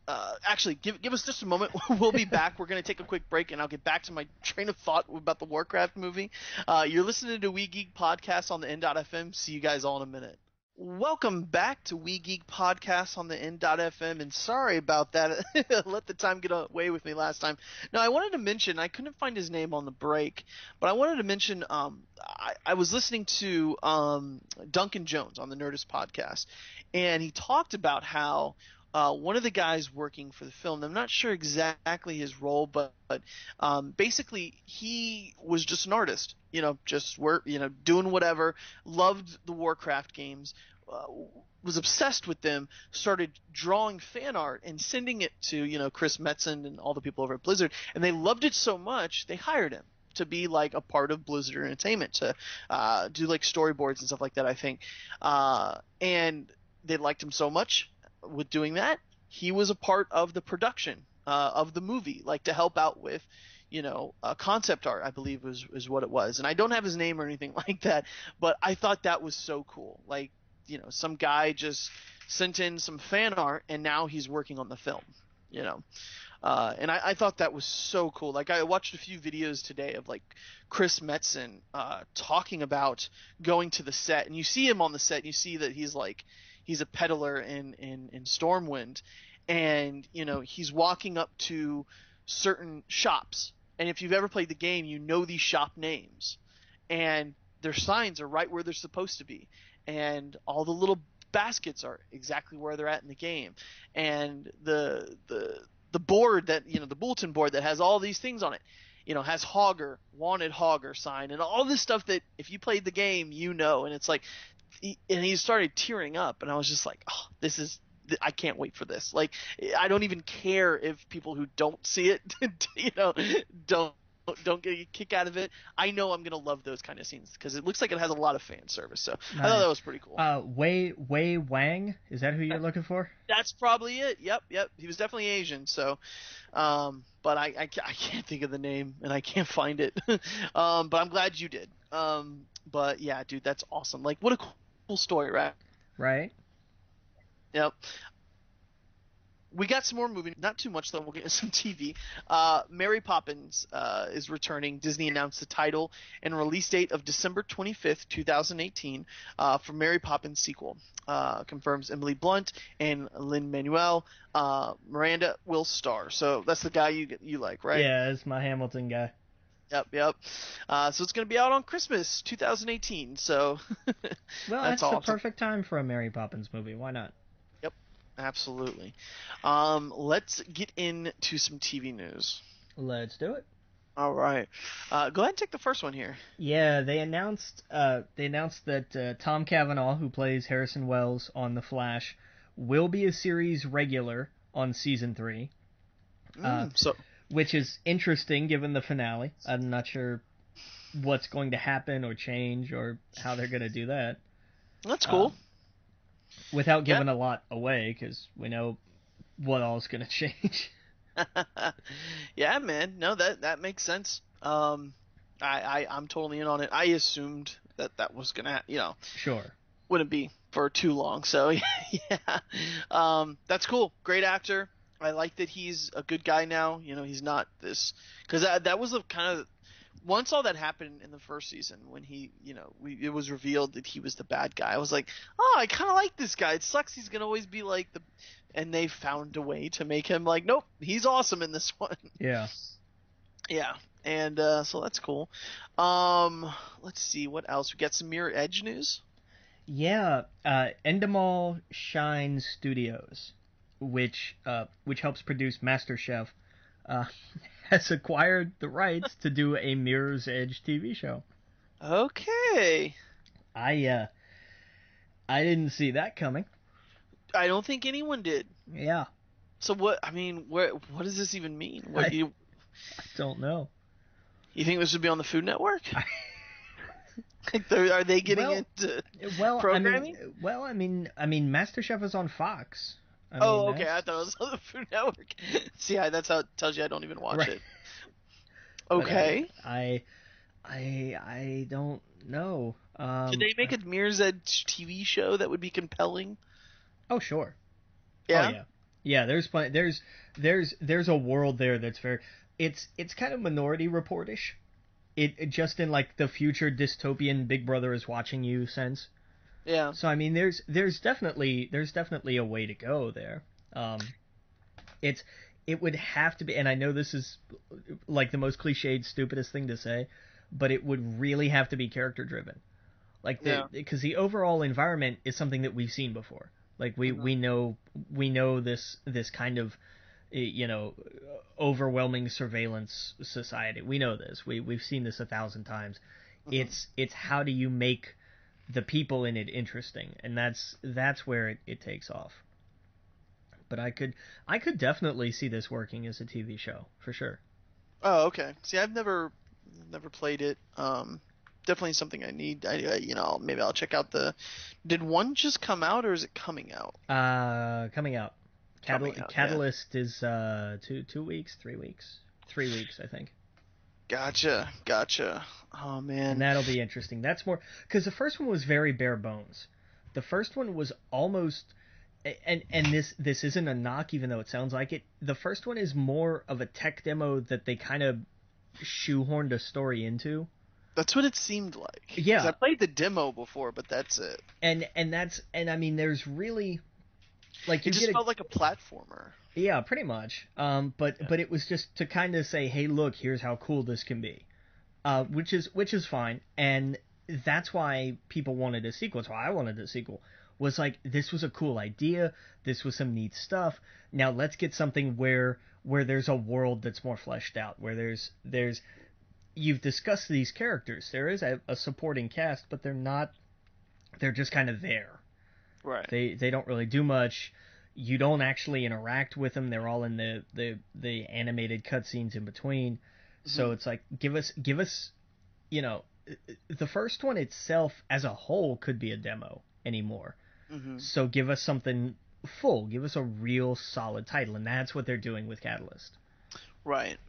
actually, give us just a moment. We'll be back. We're going to take a quick break, and I'll get back to my train of thought about the Warcraft movie. You're listening to We Geek Podcast on the N.FM. See you guys all in a minute. Welcome back to We Geek Podcast on the N.FM, and sorry about that. Let the time get away with me last time. Now, I wanted to mention, I couldn't find his name on the break, but I wanted to mention, I was listening to Duncan Jones on the Nerdist podcast, and he talked about how one of the guys working for the film, I'm not sure exactly his role, but basically he was just an artist, just doing whatever, loved the Warcraft games, was obsessed with them, started drawing fan art and sending it to, Chris Metzen and all the people over at Blizzard, and they loved it so much, they hired him to be like a part of Blizzard Entertainment, to do like storyboards and stuff like that, I think. And they liked him so much with doing that, he was a part of the production of the movie, like to help out with, concept art, I believe is what it was. And I don't have his name or anything like that, but I thought that was so cool. Like, some guy just sent in some fan art and now he's working on the film, and I thought that was so cool. Like, I watched a few videos today of like Chris Metzen talking about going to the set, and you see him on the set and you see that he's a peddler in Stormwind, and he's walking up to certain shops, and if you've ever played the game, these shop names, and their signs are right where they're supposed to be, and all the little baskets are exactly where they're at in the game, and the board that the bulletin board that has all these things on it, has Hogger, wanted Hogger sign, and all this stuff that if you played the game, and it's like, and he started tearing up, and I was just like, oh, I can't wait for this. Like, I don't even care if people who don't see it, don't get a kick out of it. I know I'm gonna love those kind of scenes because it looks like it has a lot of fan service. So nice. I thought that was pretty cool. Wei Wang, is that who you're looking for? That's probably it. Yep. He was definitely Asian. So, but I can't think of the name and I can't find it. But I'm glad you did. But yeah, dude, that's awesome. Like, what a cool story, right? Right. Yep. We got some more movie, not too much though. We'll get some TV. Mary Poppins is returning. Disney announced the title and release date of December 25th, 2018 for Mary Poppins sequel. Confirms Emily Blunt and Lin-Manuel Miranda will star. So that's the guy you like, right? Yeah, it's my Hamilton guy. Yep. So it's going to be out on Christmas 2018. So well, that's awesome. The perfect time for a Mary Poppins movie. Why not? Absolutely. Let's get into some TV news. Let's do it. All right. Go ahead and take the first one here. Yeah, they announced that Tom Cavanaugh, who plays Harrison Wells on The Flash, will be a series regular on season 3. Which is interesting given the finale. I'm not sure what's going to happen or change or how they're going to do that. That's cool. Without giving a lot away, because we know what all is going to change. Yeah, man. No, that makes sense. I'm totally in on it. I assumed that was going to, Sure. Wouldn't be for too long. So, yeah. That's cool. Great actor. I like that he's a good guy now. He's not this... Because that was a kind of... Once all that happened in the first season, when he, it was revealed that he was the bad guy, I was like, oh, I kind of like this guy. It sucks he's going to always be like the... And they found a way to make him like, nope, he's awesome in this one. Yeah. Yeah. And so that's cool. Let's see, what else? We got some Mirror Edge news? Yeah. Endemol Shine Studios, which helps produce MasterChef, has acquired the rights to do a Mirror's Edge TV show. Okay. I didn't see that coming. I don't think anyone did. Yeah. So what does this even mean? I don't know. You think this would be on the Food Network? Are they getting into programming? I mean, MasterChef is on Fox. Okay. I thought it was on the Food Network. See, that's how it tells you I don't even watch it. Okay. I don't know. Did they make a Mirror's Edge TV show that would be compelling? Oh, sure. Yeah? Oh, yeah. Yeah, there's plenty. There's a world there that's very. It's kind of Minority Report-ish. It just in like the future dystopian Big Brother is watching you sense. Yeah. So I mean, there's definitely a way to go there. Um, it's it would have to be, and I know this is like the most cliched, stupidest thing to say, but it would really have to be character driven. Like Yeah. because the overall environment is something that we've seen before. Like we know this kind of you know overwhelming surveillance society. We know this. We've seen this 1,000 times. Mm-hmm. It's how do you make the people in it interesting, and that's where it takes off. But I could definitely see this working as a TV show for sure. Oh, okay. See, I've never played it. Definitely something I need. Maybe I'll check out the. Did one just come out, or is it coming out? Coming out. Coming out. Yeah. Catalyst is 2 weeks, 3 weeks, 3 weeks I think. Gotcha. Oh And man. that'll be interesting. That's more because the first one was very bare bones. The first one was almost, and this isn't a knock, even though it sounds like it. The first one is more of a tech demo that they kind of shoehorned a story into. That's what it seemed like. 'Cause Yeah, I played the demo before, but that's it. and I mean, there's really like It you just get a felt like a platformer. yeah, pretty much. But it was just to kind of say, hey, look, here's how cool this can be, which is fine, and that's why people wanted a sequel. That's why I wanted a sequel. Was like this was a cool idea. This was some neat stuff. Now let's get something where there's a world that's more fleshed out. Where there's you've discussed these characters. There is a supporting cast, but they're not. They're just kind of there. Right. They don't really do much. You don't actually interact with them. They're all in the animated cutscenes in between. So Mhm. it's like give us you know the first one itself as a whole could be a demo anymore. Mhm. So give us something full. Give us a real solid title, and that's what they're doing with Catalyst. Right.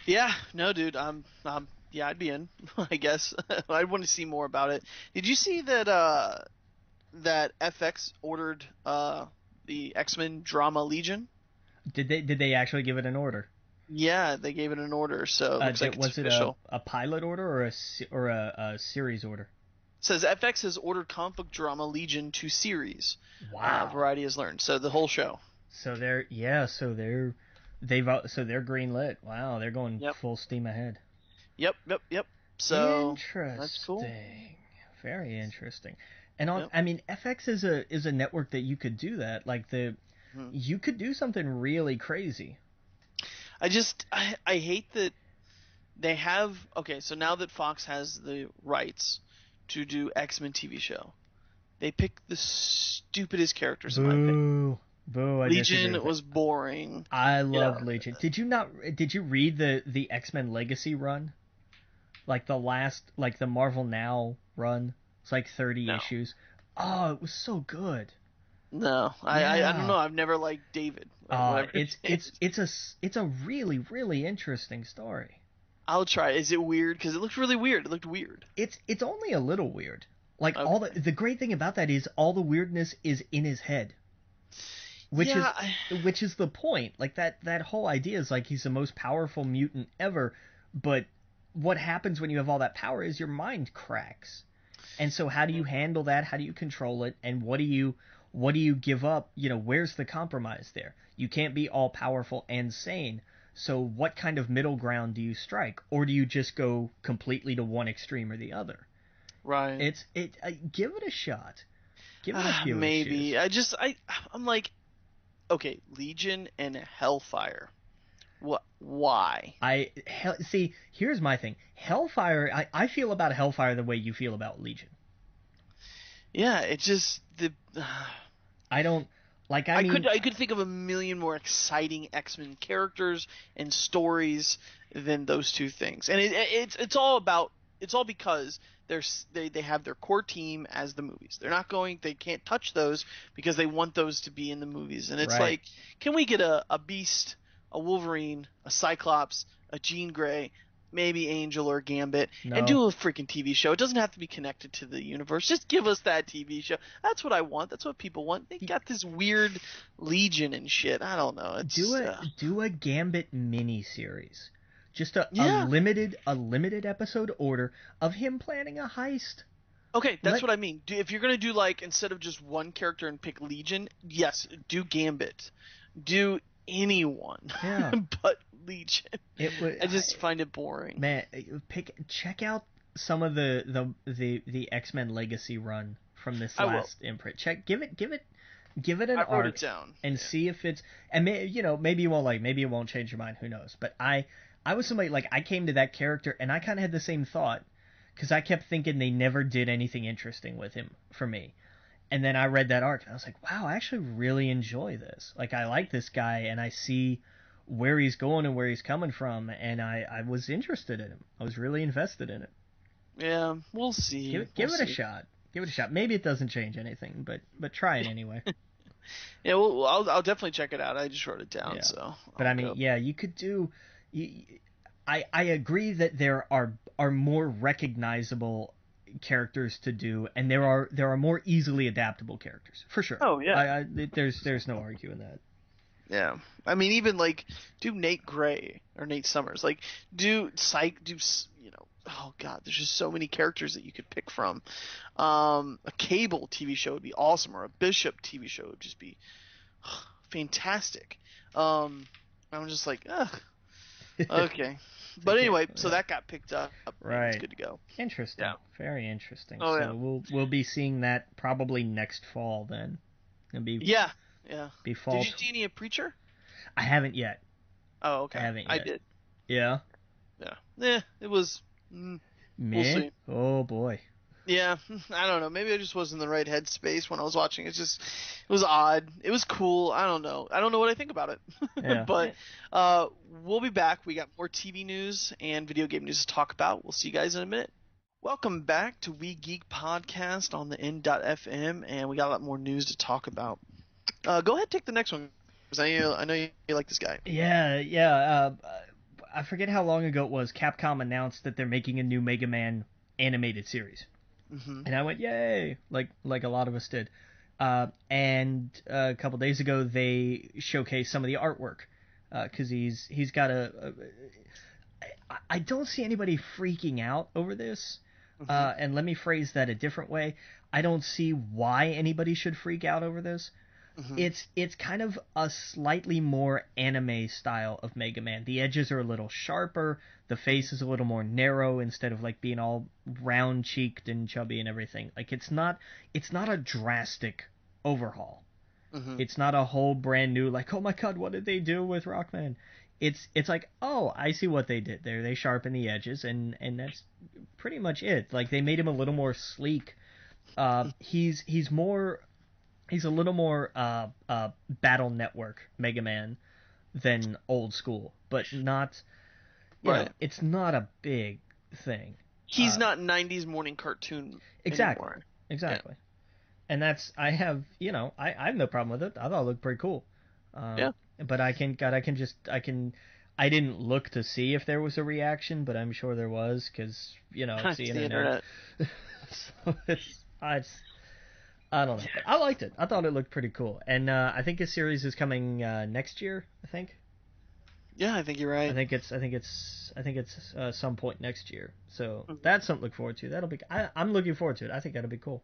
Yeah. No, dude. Yeah, I'd be in. I guess. I'd want to see more about it. Did you see that? That FX ordered the X-Men drama Legion. Did they actually give it an order? Yeah, they gave it an order, so it looks like it's Was it a, official. a pilot order or a series order? It says FX has ordered comic book drama Legion to series. Wow. Variety has learned. So the whole show. So they're green lit. Wow, they're going Yep. full steam ahead. Yep. So that's cool. Interesting. Very interesting. And Yep. I mean, FX is a network that you could do that. Like Mhm. you could do something really crazy. I hate that they have. Okay, so now that Fox has the rights to do X-Men TV show, they pick the stupidest characters in my opinion. Boo! I disagree Legion with was that. boring. I You loved know, Legion. Did you read the X-Men Legacy run? Like the Marvel Now run. It's like 30 no. issues. Oh, it was so good. No, I don't Yeah. know. I've never liked David or whatever. his name is. It's a really really interesting story. I'll try. Is it weird? Because it looked really weird. It looked weird. It's only a little weird. Like Okay. all the great thing about that is all the weirdness is in his head, which Yeah. is the point. Like that whole idea is like he's the most powerful mutant ever, but what happens when you have all that power is your mind cracks. And so how do you handle that? How do you control it? And what do you give up? Where's the compromise there? You can't be all powerful and sane. So what kind of middle ground do you strike? Or do you just go completely to one extreme or the other? Right. Give it a shot. Give it a few Maybe. issues. I'm like, okay, Legion and Hellfire. What? Why? See, here's my thing. Hellfire, I feel about Hellfire the way you feel about Legion. Yeah, it just the. I don't like. I mean, I could think of a million more exciting X-Men characters and stories than those two things, and it's all because they have their core team as the movies. They can't touch those because they want those to be in the movies, and it's Right. like, can we get a Beast, a Wolverine, a Cyclops, a Jean Grey, maybe Angel or Gambit, and No. do a freaking TV show. It doesn't have to be connected to the universe. Just give us that TV show. That's what I want. That's what people want. They got this weird Legion and shit. I don't know. It's Do a Gambit miniseries. Just a yeah. limited episode order of him planning a heist. Okay, that's what I mean. If you're gonna do like instead of just one character and pick Legion, yes, do Gambit. Do anyone but Legion. I just find it boring. Man, check out some of the X-Men Legacy run from this last imprint. Give it an arc down. And see if it's, and maybe you won't maybe it won't change your mind, who knows. But I was somebody I came to that character and I kind of had the same thought because I kept thinking they never did anything interesting with him for me. And then I read that arc, and I was like, wow, I actually really enjoy this. I like this guy, and I see where he's going and where he's coming from, and I was interested in him. I was really invested in it. Yeah, we'll see. Give it a shot. Give it a shot. Maybe it doesn't change anything, but try it anyway. Yeah, well, I'll definitely check it out. I just wrote it down, so. But I mean, you could do. I agree that there are more recognizable characters to do, and there are more easily adaptable characters for sure. Oh yeah, there's no arguing that. Yeah, I mean even do Nate Gray or Nate Summers, do oh god, there's just so many characters that you could pick from. A Cable TV show would be awesome, or a Bishop TV show would just be fantastic. I'm just okay. But anyway, so that got picked up. Right. It's good to go. Interesting. Yeah. Very interesting. Oh, so we'll be seeing that probably next fall then. It'll be Be fall. Did you see any of Preacher? I haven't yet. Oh, okay. I haven't yet. I did. Yeah. Yeah. It was. We'll see. Oh boy. Yeah, I don't know. Maybe I just wasn't in the right headspace when I was watching. It was odd. It was cool. I don't know. I don't know what I think about it. Yeah. But we'll be back. We got more TV news and video game news to talk about. We'll see you guys in a minute. Welcome back to We Geek Podcast on the N.FM, and we got a lot more news to talk about. Go ahead, take the next one, because I know you like this guy. Yeah. I forget how long ago it was. Capcom announced that they're making a new Mega Man animated series. Mm-hmm. And I went, yay, like a lot of us did. And a couple days ago, they showcased some of the artwork, because he's got I don't see anybody freaking out over this. Mm-hmm. And let me phrase that a different way. I don't see why anybody should freak out over this. Mm-hmm. It's kind of a slightly more anime style of Mega Man. The edges are a little sharper. The face is a little more narrow instead of being all round cheeked and chubby and everything. It's not a drastic overhaul. Mm-hmm. It's not a whole brand new oh my god, what did they do with Rockman? It's oh, I see what they did there. They sharpened the edges and that's pretty much it. They made him a little more sleek. He's a little more Battle Network Mega Man than old school, but not. It's not a big thing. He's not 90s morning cartoon anymore. Exactly. Yeah. And that's I have no problem with it. I thought it looked pretty cool. But I didn't look to see if there was a reaction, but I'm sure there was because it's the internet. So I don't know. I liked it. I thought it looked pretty cool, and I think a series is coming next year. I think. Yeah, I think you're right. I think it's some point next year. So that's something to look forward to. I'm looking forward to it. I think that'll be cool.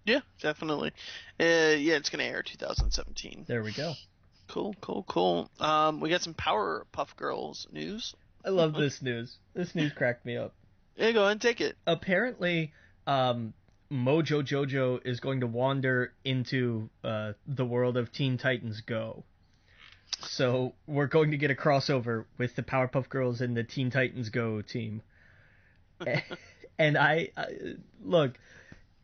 Yeah, definitely. It's gonna air 2017. There we go. Cool. We got some Powerpuff Girls news. I love this news. This news cracked me up. Yeah, go ahead and take it. Apparently, Mojo Jojo is going to wander into the world of Teen Titans Go. So we're going to get a crossover with the Powerpuff Girls and the Teen Titans Go team. And I look,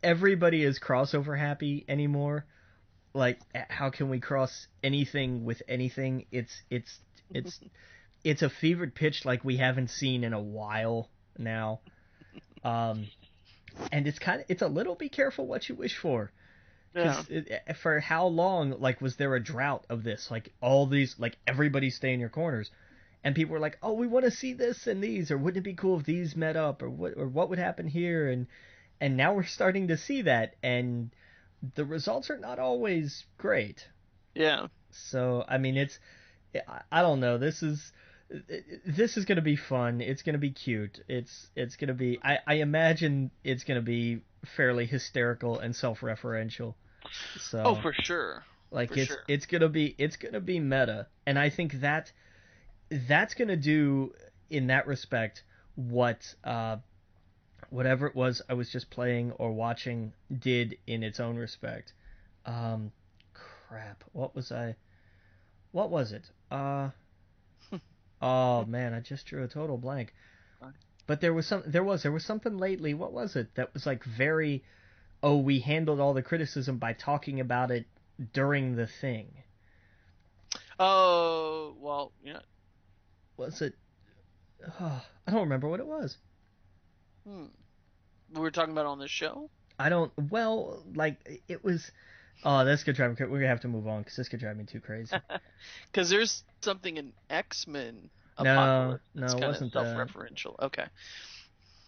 everybody is crossover happy anymore. How can we cross anything with anything? It's a fevered pitch we haven't seen in a while now. And it's a little be careful what you wish for. Yeah. For how long was there a drought of this? All these everybody stay in your corners, and people were like, "Oh, we want to see this and these, or wouldn't it be cool if these met up, or what would happen here?" And now we're starting to see that, and the results are not always great. Yeah. So I mean, I don't know. This is gonna be fun. It's gonna be cute. It's gonna be. I imagine it's gonna be fairly hysterical and self-referential. So Oh, for sure. like For sure. it's gonna be meta, and I think that's gonna do in that respect what whatever it was I was just playing or watching did in its own respect. Um, Crap. What was it? Oh man, I just drew a total blank. But there was something lately. What was it that was like very? Oh, we handled all the criticism by talking about it during the thing. Oh, well, yeah. Was it? Oh, I don't remember what it was. Hmm. We were talking about it on this show? I don't. Well, like it was. Oh, this could drive me. We're gonna have to move on because this could drive me too crazy. Because there's something in X-Men No, Apocalypse no, that's it kind of wasn't that. self-referential. Okay,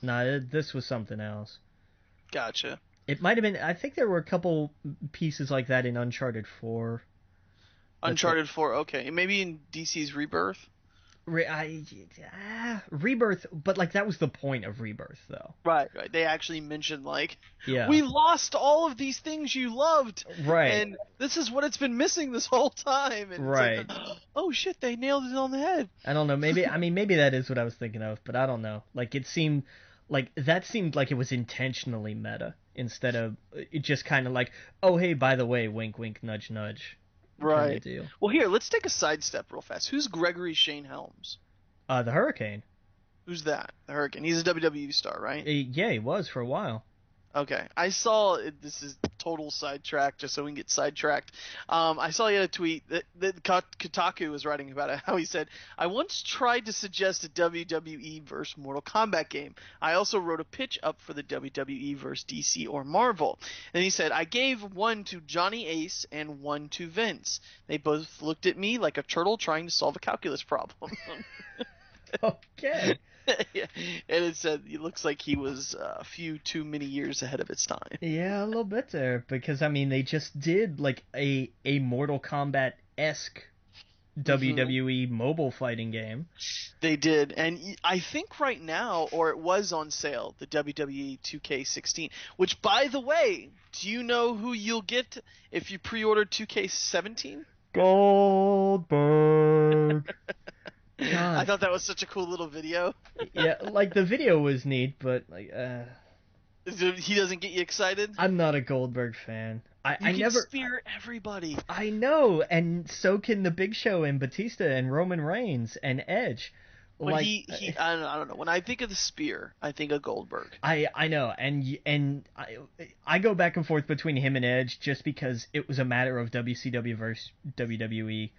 No, this was something else. gotcha. It might have been. I think there were a couple pieces like that in Uncharted 4. But Uncharted 4, okay. And maybe in DC's Rebirth? Rebirth, but like that was the point of Rebirth, though. Right, right. They actually mentioned, like, Yeah. we lost all of these things you loved, Right. and this is what it's been missing this whole time. And Right. it's like, oh shit, they nailed it on the head. I don't know. Maybe that is what I was thinking of, but I don't know. Like it seemed like it was intentionally meta instead of it just kind of like, oh hey, by the way, wink, wink, nudge, nudge. Kind Right. of deal. Well, here, let's take a sidestep real fast. Who's Gregory Shane Helms? The Hurricane. Who's that? The Hurricane. He's a WWE star, right? Yeah, he was for a while. Okay. I saw, this is total sidetrack, just so we can get sidetracked. I saw he had a tweet that Kotaku was writing about it, how he said, I once tried to suggest a WWE versus Mortal Kombat game. I also wrote a pitch up for the WWE versus DC or Marvel. And he said, I gave one to Johnny Ace and one to Vince. They both looked at me like a turtle trying to solve a calculus problem. Okay. Yeah. And it said it looks like he was a few too many years ahead of its time. Yeah, a little bit there because I mean they just did like a Mortal Kombat-esque WWE mobile fighting game. They did, and I think right now, or it was on sale, the WWE 2K16. Which, by the way, do you know who you'll get if you pre-order 2K17? Goldberg. God. I thought that was such a cool little video. Yeah, like the video was neat, but like He doesn't get you excited? I'm not a Goldberg fan. I can never spear everybody. I know, and so can the Big Show and Batista and Roman Reigns and Edge. When like I don't know. When I think of the spear, I think of Goldberg. I know, and I go back and forth between him and Edge just because it was a matter of WCW versus WWE.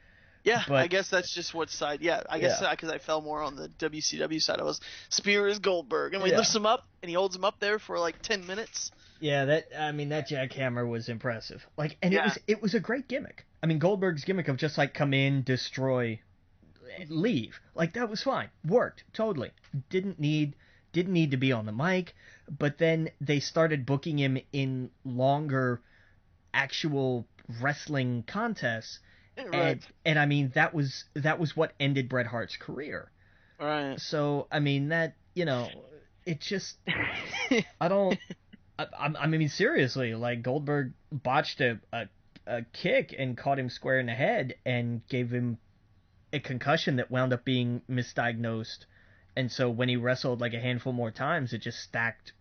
Yeah, But- I guess that's just what side. Yeah, I guess Yeah. because I fell more on the WCW side. I was Spear is Goldberg, and when he Yeah. lifts him up and he holds him up there for like 10 minutes. Yeah, that jackhammer was impressive. Like, and Yeah. it was a great gimmick. I mean, Goldberg's gimmick of just like come in, destroy, leave, like that was fine, worked totally. Didn't need to be on the mic, but then they started booking him in longer, actual wrestling contests, Right. and I mean that was what ended Bret Hart's career. Right. So I mean that it just I don't. I mean, seriously, like Goldberg botched a kick and caught him square in the head and gave him a concussion that wound up being misdiagnosed. And so when he wrestled like a handful more times, it just stacked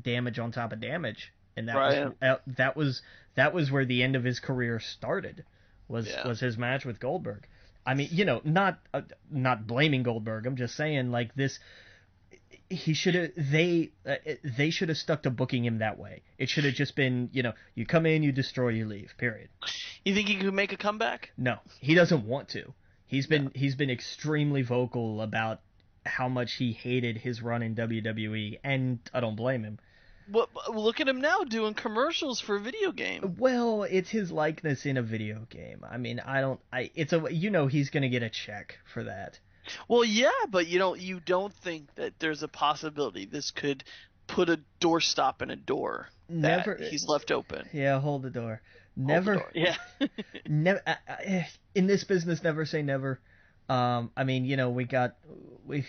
damage on top of damage, and that was where the end of his career started. Was his match with Goldberg. I mean, not blaming Goldberg. I'm just saying like this. He should have. They should have stuck to booking him that way. It should have just been, you come in, you destroy, you leave. Period. You think he could make a comeback? No, he doesn't want to. He's been extremely vocal about how much he hated his run in WWE, and I don't blame him. But look at him now doing commercials for a video game. Well, it's his likeness in a video game. I mean, he's gonna get a check for that. Well, yeah, but you don't think that there's a possibility this could put a doorstop in a door that Never. he's left open. Yeah, hold the door. Hold the Never. door. Yeah. Never. In this business, never say never. I mean, we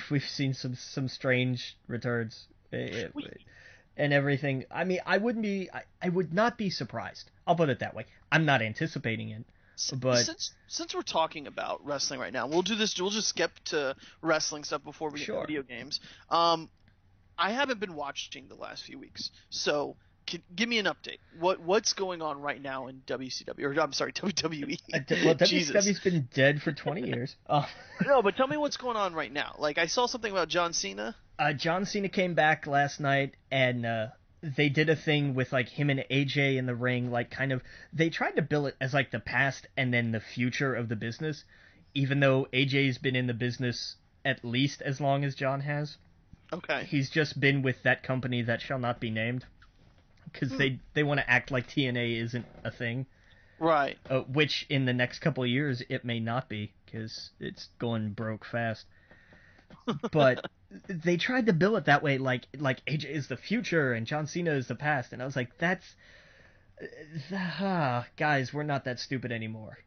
we've seen some strange returns, and everything. I mean, I would not be surprised. I'll put it that way. I'm not anticipating it, but Since we're talking about wrestling right now, we'll do this. We'll just skip to wrestling stuff before we get to sure. video games. I haven't been watching the last few weeks, so give me an update. What's going on right now in WCW, or I'm sorry, WWE? Well, Jesus. WCW's been dead for 20 years. No, but tell me what's going on right now. Like, I saw something about John Cena. John Cena came back last night, and they did a thing with like him and AJ in the ring. Like, kind of, they tried to bill it as like the past and then the future of the business, even though AJ's been in the business at least as long as John has. Okay. He's just been with that company that shall not be named, because they want to act like TNA isn't a thing. Right. Which in the next couple of years it may not be, because it's going broke fast. But they tried to bill it that way, like AJ is the future and John Cena is the past, and I was like, guys, we're not that stupid anymore.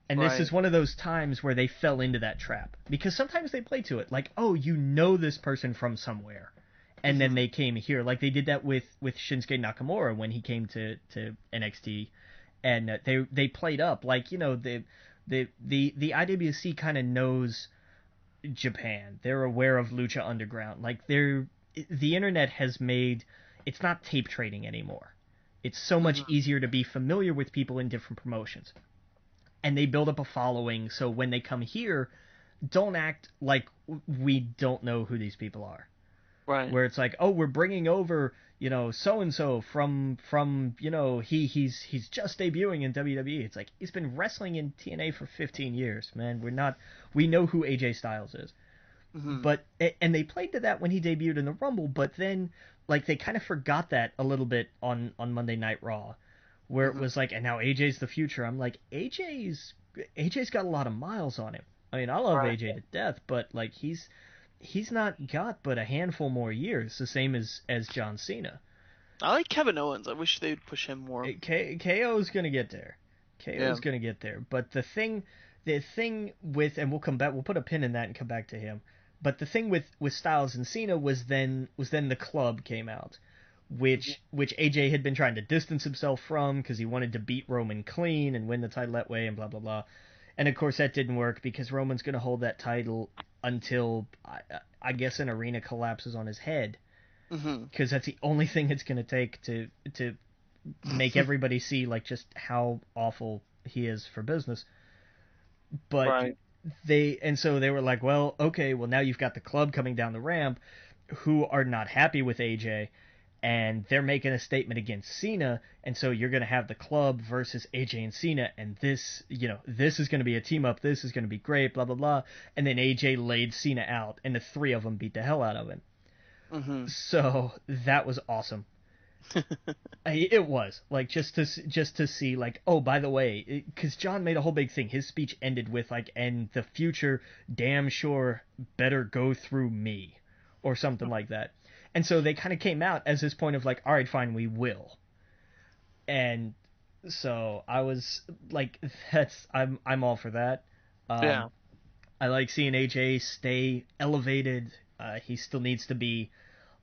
And Right. this is one of those times where they fell into that trap, because sometimes they play to it, like, oh, this person from somewhere, and then they came here, like they did that with Shinsuke Nakamura when he came to NXT, and they played up, like, the IWC kind of knows Japan. They're aware of Lucha Underground. Like, the internet has made, it's not tape trading anymore. It's so much easier to be familiar with people in different promotions. And they build up a following, so when they come here, don't act like we don't know who these people are. Right. Where it's like, oh, we're bringing over, so and so from he's just debuting in WWE. It's like, he's been wrestling in TNA for 15 years, man. We know who AJ Styles is. But and they played to that when he debuted in the Rumble, but then like they kind of forgot that a little bit on Monday Night Raw, where it was like, and now AJ's the future. I'm like, AJ's got a lot of miles on him. I mean, I love AJ to death, but like he's not got but a handful more years, the same as John Cena. I like Kevin Owens. I wish they'd push him more. KO's gonna get there. Gonna get there. But the thing with, and we'll put a pin in that and come back to him. But the thing with Styles and Cena was then the club came out, which AJ had been trying to distance himself from, because he wanted to beat Roman clean and win the title that way, and blah blah blah. And of course that didn't work, because Roman's going to hold that title until I guess an arena collapses on his head, because that's the only thing it's going to take to make everybody see like just how awful he is for business. But so they were like, well, okay, well now you've got the club coming down the ramp who are not happy with AJ, and they're making a statement against Cena, and so you're going to have the club versus AJ and Cena, and this is going to be a team up, this is going to be great, blah blah blah. And then AJ laid Cena out, and the three of them beat the hell out of him. So that was awesome. It was like, just to see, like, oh, by the way, because John made a whole big thing. His speech ended with like, and the future damn sure better go through me, or something like that. And so they kind of came out as this point of like, all right, fine, we will. And so I was like, I'm all for that. Yeah. I like seeing AJ stay elevated. He still needs to be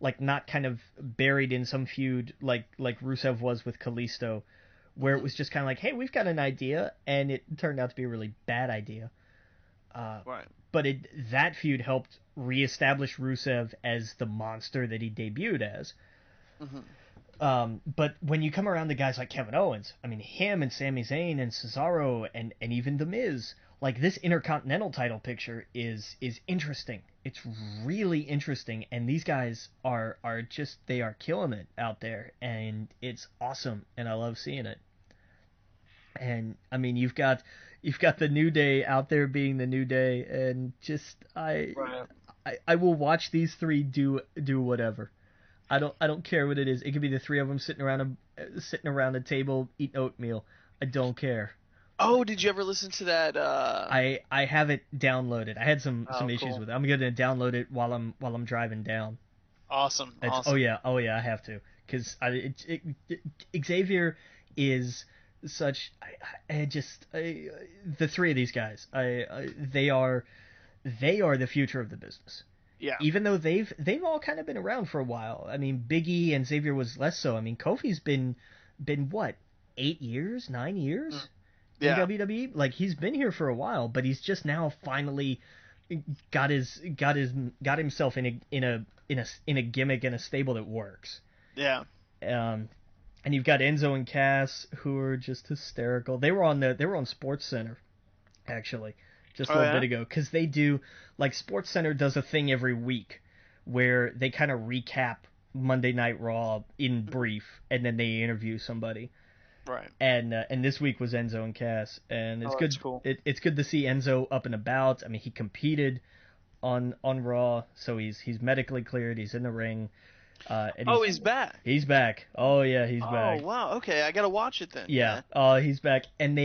like not kind of buried in some feud like Rusev was with Kalisto, where it was just kind of like, hey, we've got an idea, and it turned out to be a really bad idea. But that feud helped reestablish Rusev as the monster that he debuted as. But when you come around to guys like Kevin Owens, I mean, him and Sami Zayn and Cesaro and even The Miz, like, this Intercontinental title picture is interesting. It's really interesting, and these guys are just, they are killing it out there, and it's awesome, and I love seeing it. And I mean, you've got the New Day out there being the New Day, and just I will watch these three do whatever. I don't care what it is. It could be the three of them sitting around a table eating oatmeal. I don't care. Oh, did you ever listen to that? I have it downloaded. I had some Oh, issues cool. with it. I'm gonna download it while I'm driving down. Awesome, It's oh awesome. yeah, oh yeah, I have to, because Xavier is such. I just the three of these guys. They are the future of the business. Yeah. Even though they've all kind of been around for a while. I mean, Biggie and Xavier was less so. I mean, Kofi's been what, 8 years, 9 years in Yeah. WWE? Like, he's been here for a while, but he's just now finally got himself in a gimmick and a stable that works. Yeah. Um, and you've got Enzo and Cass, who are just hysterical. They were on Sports Center, actually, just a Oh little yeah. bit ago, because they do, like, Sports Center does a thing every week where they kind of recap Monday Night Raw in brief, and then they interview somebody. Right. And this week was Enzo and Cass, and it's Oh, that's good. cool. It's good to see Enzo up and about. I mean, he competed on Raw, so he's medically cleared. He's in the ring, and Oh, he's he's back. he's back. Oh yeah, he's Oh back. wow. Okay, I gotta watch it then. Yeah, he's back, and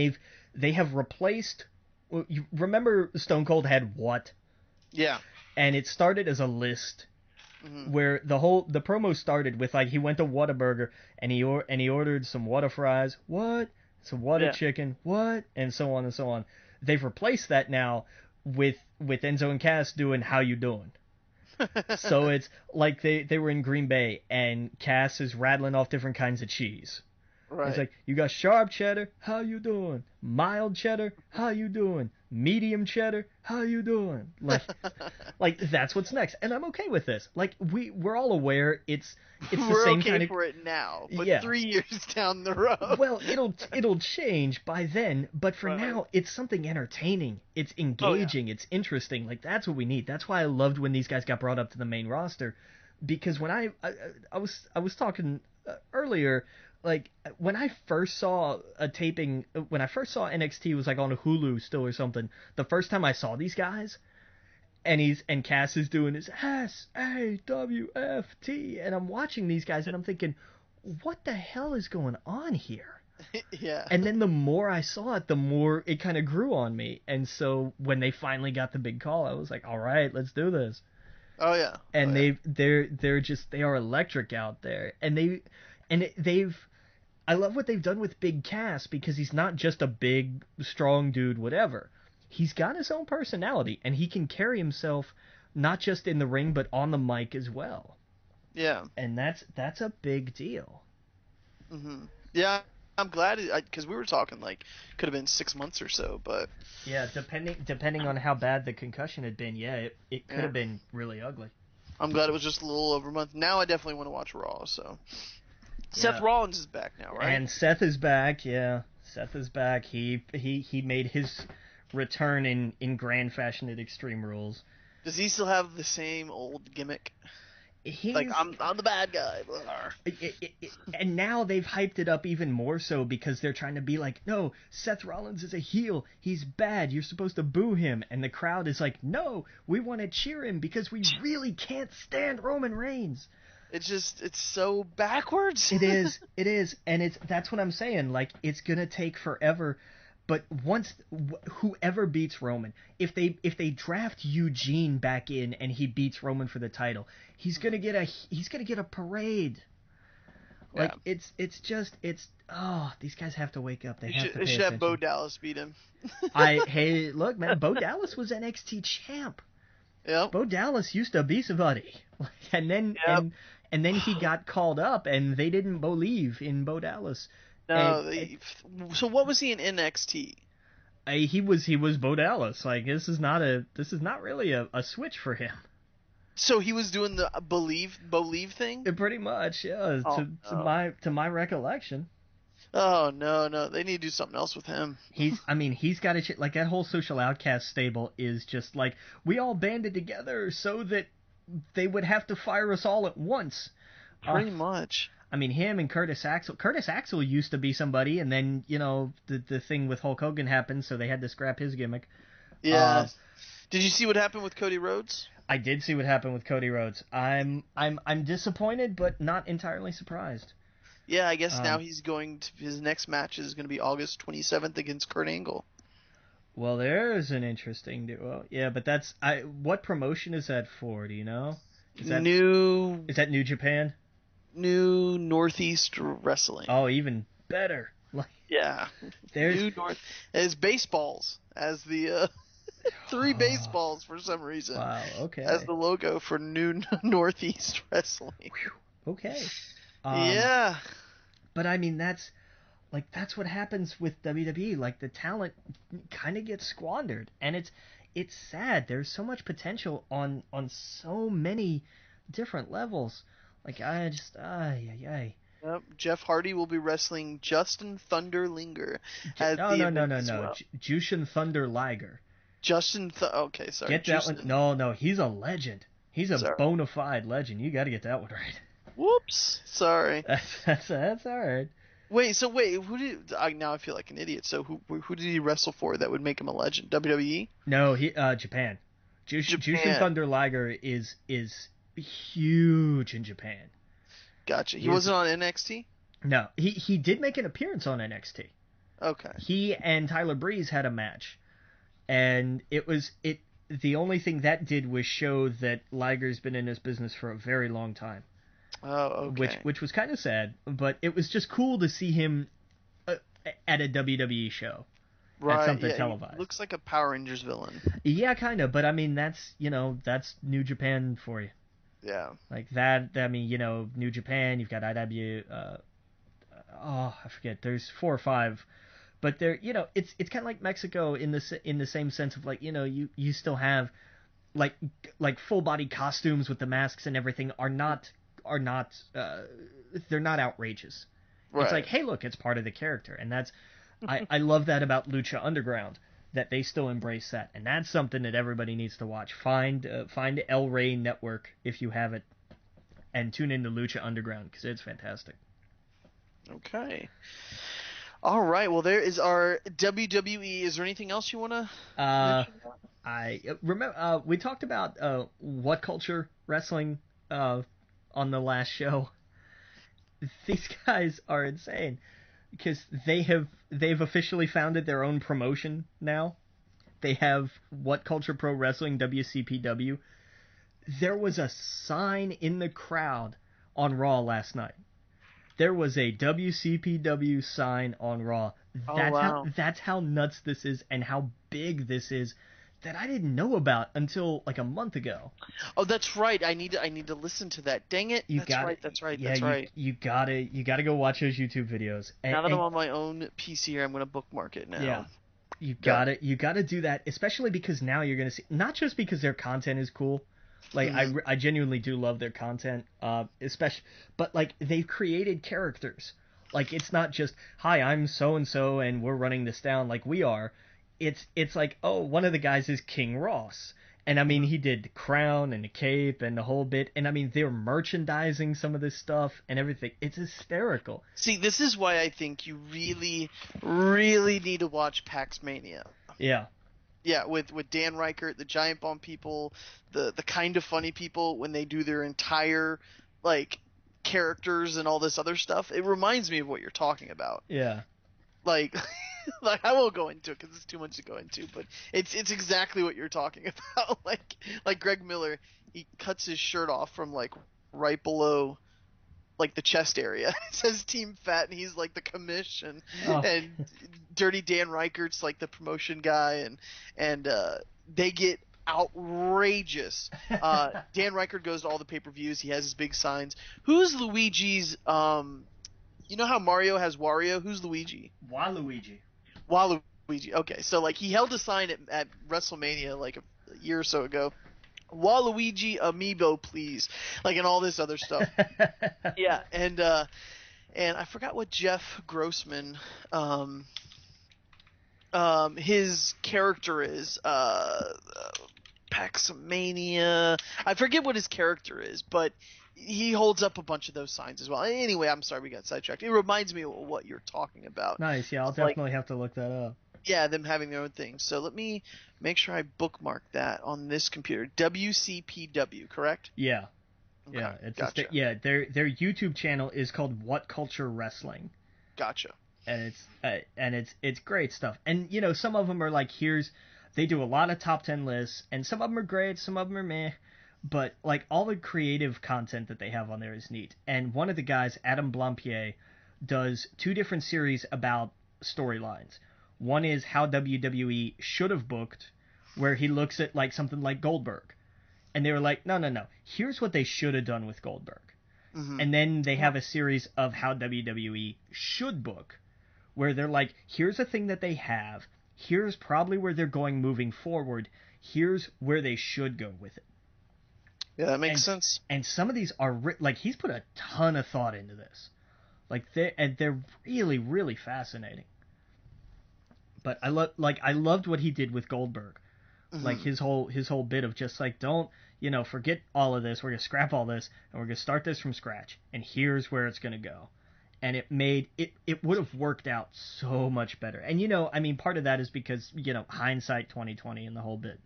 they have replaced. Well, you remember Stone Cold had what? Yeah. And it started as a list Hmm. where the promo started with, like, he went to Whataburger and he ordered some Whata fries, what, some Whata Yeah. chicken, what, and so on and so on. They've replaced that now with Enzo and Cass doing how you doing. So it's like they were in Green Bay and Cass is rattling off different kinds of cheese. It's Right. like, you got sharp cheddar, how you doing? Mild cheddar, how you doing? Medium cheddar, how you doing? Like that's what's next, and I'm okay with this. Like, we're all aware it's the We're same okay kind of. for it now, but Yeah. 3 years down the road. Well, it'll change by then, but for Right. now, it's something entertaining. It's Oh yeah. engaging. It's interesting. Like, that's what we need. That's why I loved when these guys got brought up to the main roster, because when I was talking earlier, like, when I first saw a taping, when I first saw NXT, was like on Hulu still or something. The first time I saw these guys, and Cass is doing his SAWFT, and I'm watching these guys and I'm thinking, what the hell is going on here? Yeah. And then the more I saw it, the more it kind of grew on me. And so when they finally got the big call, I was like, all right, let's do this. Oh yeah. And Oh, yeah. they are electric out there. They've I love what they've done with Big Cass, because he's not just a big strong dude whatever. He's got his own personality, and he can carry himself not just in the ring but on the mic as well. Yeah. And that's a big deal. Hmm. Yeah. I'm glad because we were talking like could have been 6 months or so, but Yeah, depending on how bad the concussion had been, yeah, it could Yeah. have been really ugly. I'm glad it was just a little over a month. Now I definitely want to watch Raw. So Seth Rollins is back now, right? And Seth is back, yeah. Seth is back. He made his return in grand fashion at Extreme Rules. Does he still have the same old gimmick? He's Like I'm the bad guy. Blah. and now they've hyped it up even more so, because they're trying to be like, no, Seth Rollins is a heel. He's bad. You're supposed to boo him. And the crowd is like, no, we want to cheer him because we really can't stand Roman Reigns. It's so backwards. It is, and that's what I'm saying. Like, it's gonna take forever, but once whoever beats Roman, if they draft Eugene back in and he beats Roman for the title, he's gonna get a parade. Like, Yeah. it's these guys have to wake up. They have to They pay should have Bo attention. Dallas beat him. Hey, look, man, Bo Dallas was NXT champ. Yep. Bo Dallas used to be somebody, and then Yep. and then he got called up, and they didn't believe in Bo Dallas. No. And So what was he in NXT? he was Bo Dallas. Like, this is not really a switch for him. So he was doing the believe thing. Pretty much, yeah. Oh, no. To my recollection, Oh no, they need to do something else with him. he's got a like, that whole Social Outcast stable is just like, we all banded together so that they would have to fire us all at once. Pretty much. I mean, him and Curtis Axel. Curtis Axel used to be somebody, and then, the thing with Hulk Hogan happened, so they had to scrap his gimmick. Yeah. Did you see what happened with Cody Rhodes? I did see what happened with Cody Rhodes. I'm disappointed, but not entirely surprised. Yeah, I guess now he's going to his next match is going to be August 27th against Kurt Angle. Well, there's an interesting duo. Yeah, but that's what promotion is that for? Do you know? Is that New Japan? New Northeast Wrestling. Oh, even better. Like, yeah, there's New North as baseballs as the 3 baseballs for some reason. Wow. Okay. As the logo for New Northeast Wrestling. Okay. Yeah. But I mean, that's what happens with WWE. Like, the talent kind of gets squandered, and it's sad. There's so much potential on so many different levels. Like, I just Yep. Jeff Hardy will be wrestling Justin Thunder Liger as no. well. Jushin Thunder Liger. Okay, sorry. Get that one. No, he's a legend. He's a bona fide legend. You got to get that one right. Whoops. Sorry. That's all right. Wait, who did now I feel like an idiot. So who did he wrestle for that would make him a legend? WWE? No, he Japan. Jushin Thunder Liger is huge in Japan. Gotcha. He wasn't on NXT? No, he did make an appearance on NXT. Okay. He and Tyler Breeze had a match, and the only thing that did was show that Liger's been in this business for a very long time. Oh, okay. Which was kind of sad, but it was just cool to see him at a WWE show. Right. At something yeah, televised. He looks like a Power Rangers villain. Yeah, kind of, but I mean that's New Japan for you. Yeah. Like that. I mean, New Japan. You've got IW. I forget. There's 4 or 5, but they're it's kind of like Mexico in the same sense of like you still have like full body costumes with the masks and everything are not they're not outrageous. Right. It's like, hey, look, it's part of the character, and that's I love that about Lucha Underground, that they still embrace that, and that's something that everybody needs to watch. Find El Rey Network if you have it, and tune into Lucha Underground because it's fantastic. Okay. All right. Well, there is our WWE. Is there anything else you want to mention? I remember we talked about What Culture Wrestling on the last show. These guys are insane because they've officially founded their own promotion now. They have What Culture Pro Wrestling, WCPW. There was a sign in the crowd on Raw last night. There was a WCPW sign on Raw. That's how nuts this is and how big this is that I didn't know about until like a month ago. Oh, that's right. I need to listen to that. Dang it. That's right. You gotta go watch those YouTube videos. Now that I'm on my own PC here, I'm gonna bookmark it now. Yeah. You gotta do that, especially because now you're gonna see, not just because their content is cool. Like I genuinely do love their content, especially, but like they've created characters. Like it's not just, hi, I'm so and so and we're running this down like we are. It's like, oh, one of the guys is King Ross. And I mean, he did the crown and the cape and the whole bit. And I mean, they're merchandising some of this stuff and everything. It's hysterical. See, this is why I think you really, really need to watch PAX Mania. Yeah. Yeah, with Dan Reichert, the Giant Bomb people, the kind of funny people, when they do their entire, like, characters and all this other stuff. It reminds me of what you're talking about. Yeah. Like... Like, I won't go into it because it's too much to go into, but it's exactly what you're talking about. Like Greg Miller, he cuts his shirt off from like right below like the chest area. It says Team Fat, and he's like the commish, and Dirty Dan Reichert's like the promotion guy, and they get outrageous. Dan Reichert goes to all the pay-per-views. He has his big signs. Who's Luigi's? You know how Mario has Wario? Who's Luigi? Waluigi. Waluigi. Okay, so like he held a sign at WrestleMania like a year or so ago. Waluigi amiibo, please. Like, and all this other stuff. Yeah, and I forgot what Jeff Grossman his character is. Paxmania. I forget what his character is, but he holds up a bunch of those signs as well. Anyway, I'm sorry we got sidetracked. It reminds me of what you're talking about. Nice, yeah, I'll definitely have to look that up. Yeah, them having their own thing. So let me make sure I bookmark that on this computer. WCPW, correct? Yeah. Okay, Yeah, it's gotcha. their YouTube channel is called What Culture Wrestling. Gotcha. And it's great stuff. And some of them are like, they do a lot of top 10 lists, and some of them are great, some of them are meh, but like all the creative content that they have on there is neat. And one of the guys, Adam Blampier, does 2 different series about storylines. One is how WWE should have booked, where he looks at like something like Goldberg, and they were like, no, here's what they should have done with Goldberg. Mm-hmm. And then they have a series of how WWE should book, where they're like, here's a thing that they have, here's probably where they're going moving forward, here's where they should go with it. Yeah, that makes sense. And some of these are like, he's put a ton of thought into this. Like they're really, really fascinating. But I loved what he did with Goldberg. Mm-hmm. Like his whole bit of just like, don't, forget all of this, we're gonna scrap all this and we're gonna start this from scratch, and here's where it's gonna go. And it would have worked out so much better. And part of that is because hindsight 2020 and the whole bit.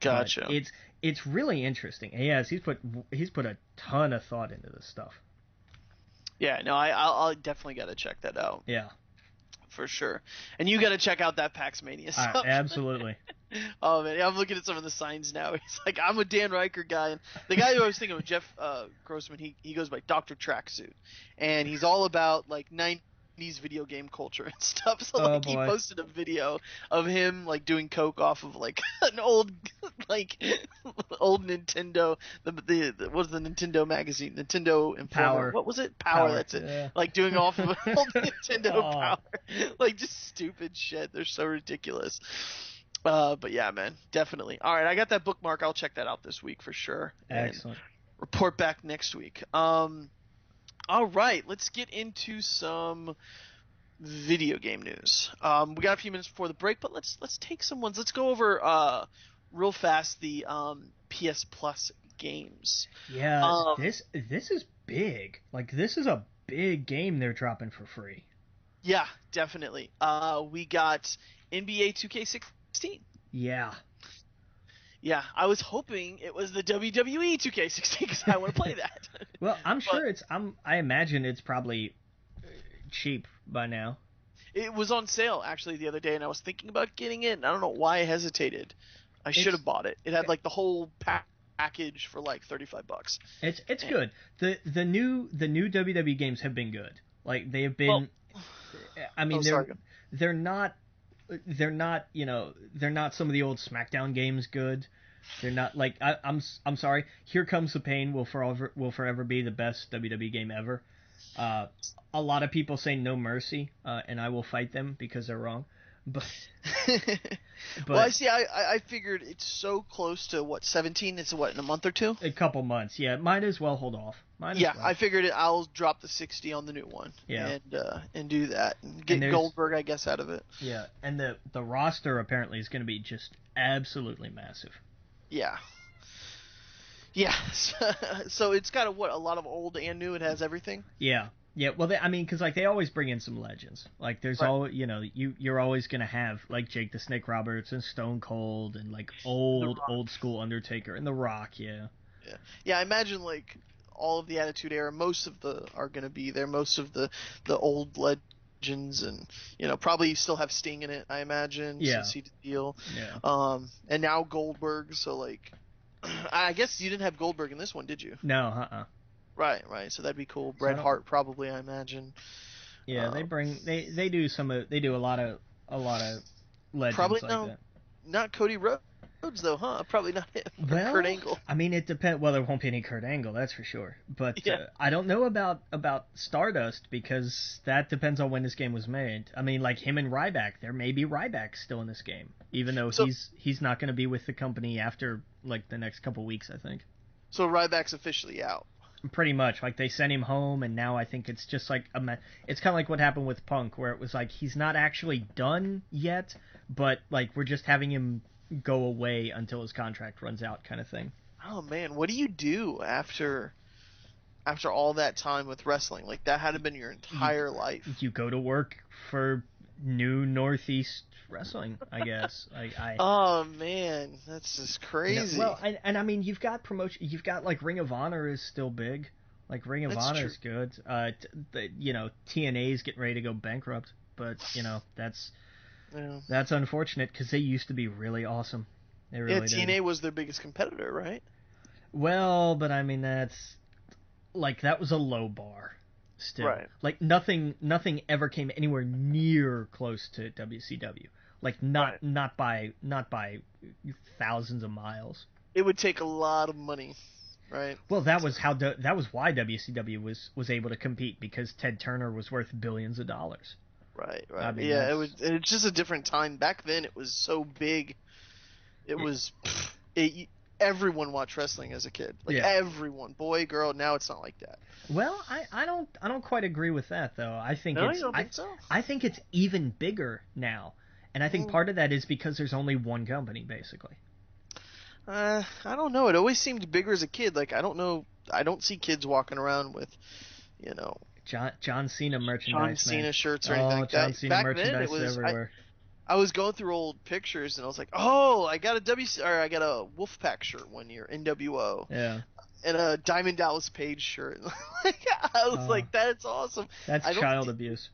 Gotcha. But it's really interesting. And yes, he's put a ton of thought into this stuff. Yeah, no, I'll definitely got to check that out. Yeah, for sure. And you got to check out that PAX Mania stuff. Absolutely. Oh man, I'm looking at some of the signs now. He's like, I'm a Dan Riker guy, and the guy who I was thinking of, Jeff Grossman, he goes by Dr. Tracksuit, and he's all about like 90s video game culture and stuff. So like he posted a video of him like doing coke off of like an old old Nintendo, the what was the Nintendo magazine, Nintendo Informer. Power. What was it? Power. That's it. Yeah. Like doing off of an old Nintendo Power, like just stupid shit. They're so ridiculous. But yeah, man, definitely. All right, I got that bookmark. I'll check that out this week for sure. Excellent. Report back next week. All right, let's get into some video game news. We got a few minutes before the break, but let's take some ones. Let's go over real fast the PS Plus games. Yeah, this is big. Like this is a big game they're dropping for free. Yeah, definitely. We got NBA 2K16. Yeah. Yeah, I was hoping it was the WWE 2K16 because I want to play that. Well, I'm sure I imagine it's probably cheap by now. It was on sale actually the other day, and I was thinking about getting it. And I don't know why I hesitated. I should have bought it. It had like the whole package for like $35. It's good. The new WWE games have been good. Like they have been. They're not some of the old SmackDown games good. They're not like I'm sorry. Here Comes the Pain will forever be the best WWE game ever. A lot of people say No Mercy, and I will fight them because they're wrong. But well, I see. I figured it's so close to 17. It's in a month or two. A couple months, yeah. Might as well hold off. I figured I'll drop the 60 on the new one. Yeah. And do that and get Goldberg, I guess, out of it. Yeah, and the roster apparently is going to be just absolutely massive. Yeah. Yeah. So it's got a lot of old and new. It has everything. Yeah. Yeah, well, because like they always bring in some legends. Like there's always, you're always gonna have like Jake the Snake Roberts and Stone Cold and like old school Undertaker and The Rock. Yeah. Yeah. I imagine like all of the Attitude Era, most of are gonna be there. Most of the old legends, and probably still have Sting in it. I imagine. Yeah. Since he did the deal. Yeah. And now Goldberg. So like, I guess you didn't have Goldberg in this one, did you? No. Right. So that'd be cool. Bret Hart probably, I imagine. Yeah, they do a lot of legends probably like that. Not Cody Rhodes though, huh? Probably not him. Well, Kurt Angle. It depends. Well, there won't be any Kurt Angle, that's for sure. But I don't know about Stardust because that depends on when this game was made. Like him and Ryback, there may be Ryback still in this game, even though he's not going to be with the company after like the next couple weeks, I think. So Ryback's officially out. Pretty much, like they sent him home, and now I think it's just like it's kind of like what happened with Punk, where it was like he's not actually done yet, but like we're just having him go away until his contract runs out, kind of thing. Oh man, what do you do after all that time with wrestling? Like that had been your entire life. You go to work for new Northeast wrestling, I guess. Oh man, that's just crazy. Well, and I mean, you've got promotion. You've got like Ring of Honor is still big. Like Ring of Honor is good. TNA is getting ready to go bankrupt, but that's unfortunate because they used to be really awesome. They really did. TNA was their biggest competitor, right? Well, but I mean that was a low bar. Still, right. Like nothing ever came anywhere near close to WCW. Like not by thousands of miles. It would take a lot of money, right? Well, that was why WCW was able to compete, because Ted Turner was worth billions of dollars. Right. I mean, it's just a different time. Back then, it was so big. Everyone watched wrestling as a kid. Everyone, boy, girl. Now it's not like that. Well, I don't quite agree with that though. I think you don't think so? I think it's even bigger now, and I think part of that is because there's only one company basically. I don't know. It always seemed bigger as a kid. Like I don't know. I don't see kids walking around with, John Cena merchandise. John Cena shirts or anything like that. John Cena merchandise everywhere. I was going through old pictures and I was like, oh, I got a Wolfpack shirt one year, NWO. Yeah. And a Diamond Dallas Page shirt. I was like, that's awesome. That's child abuse.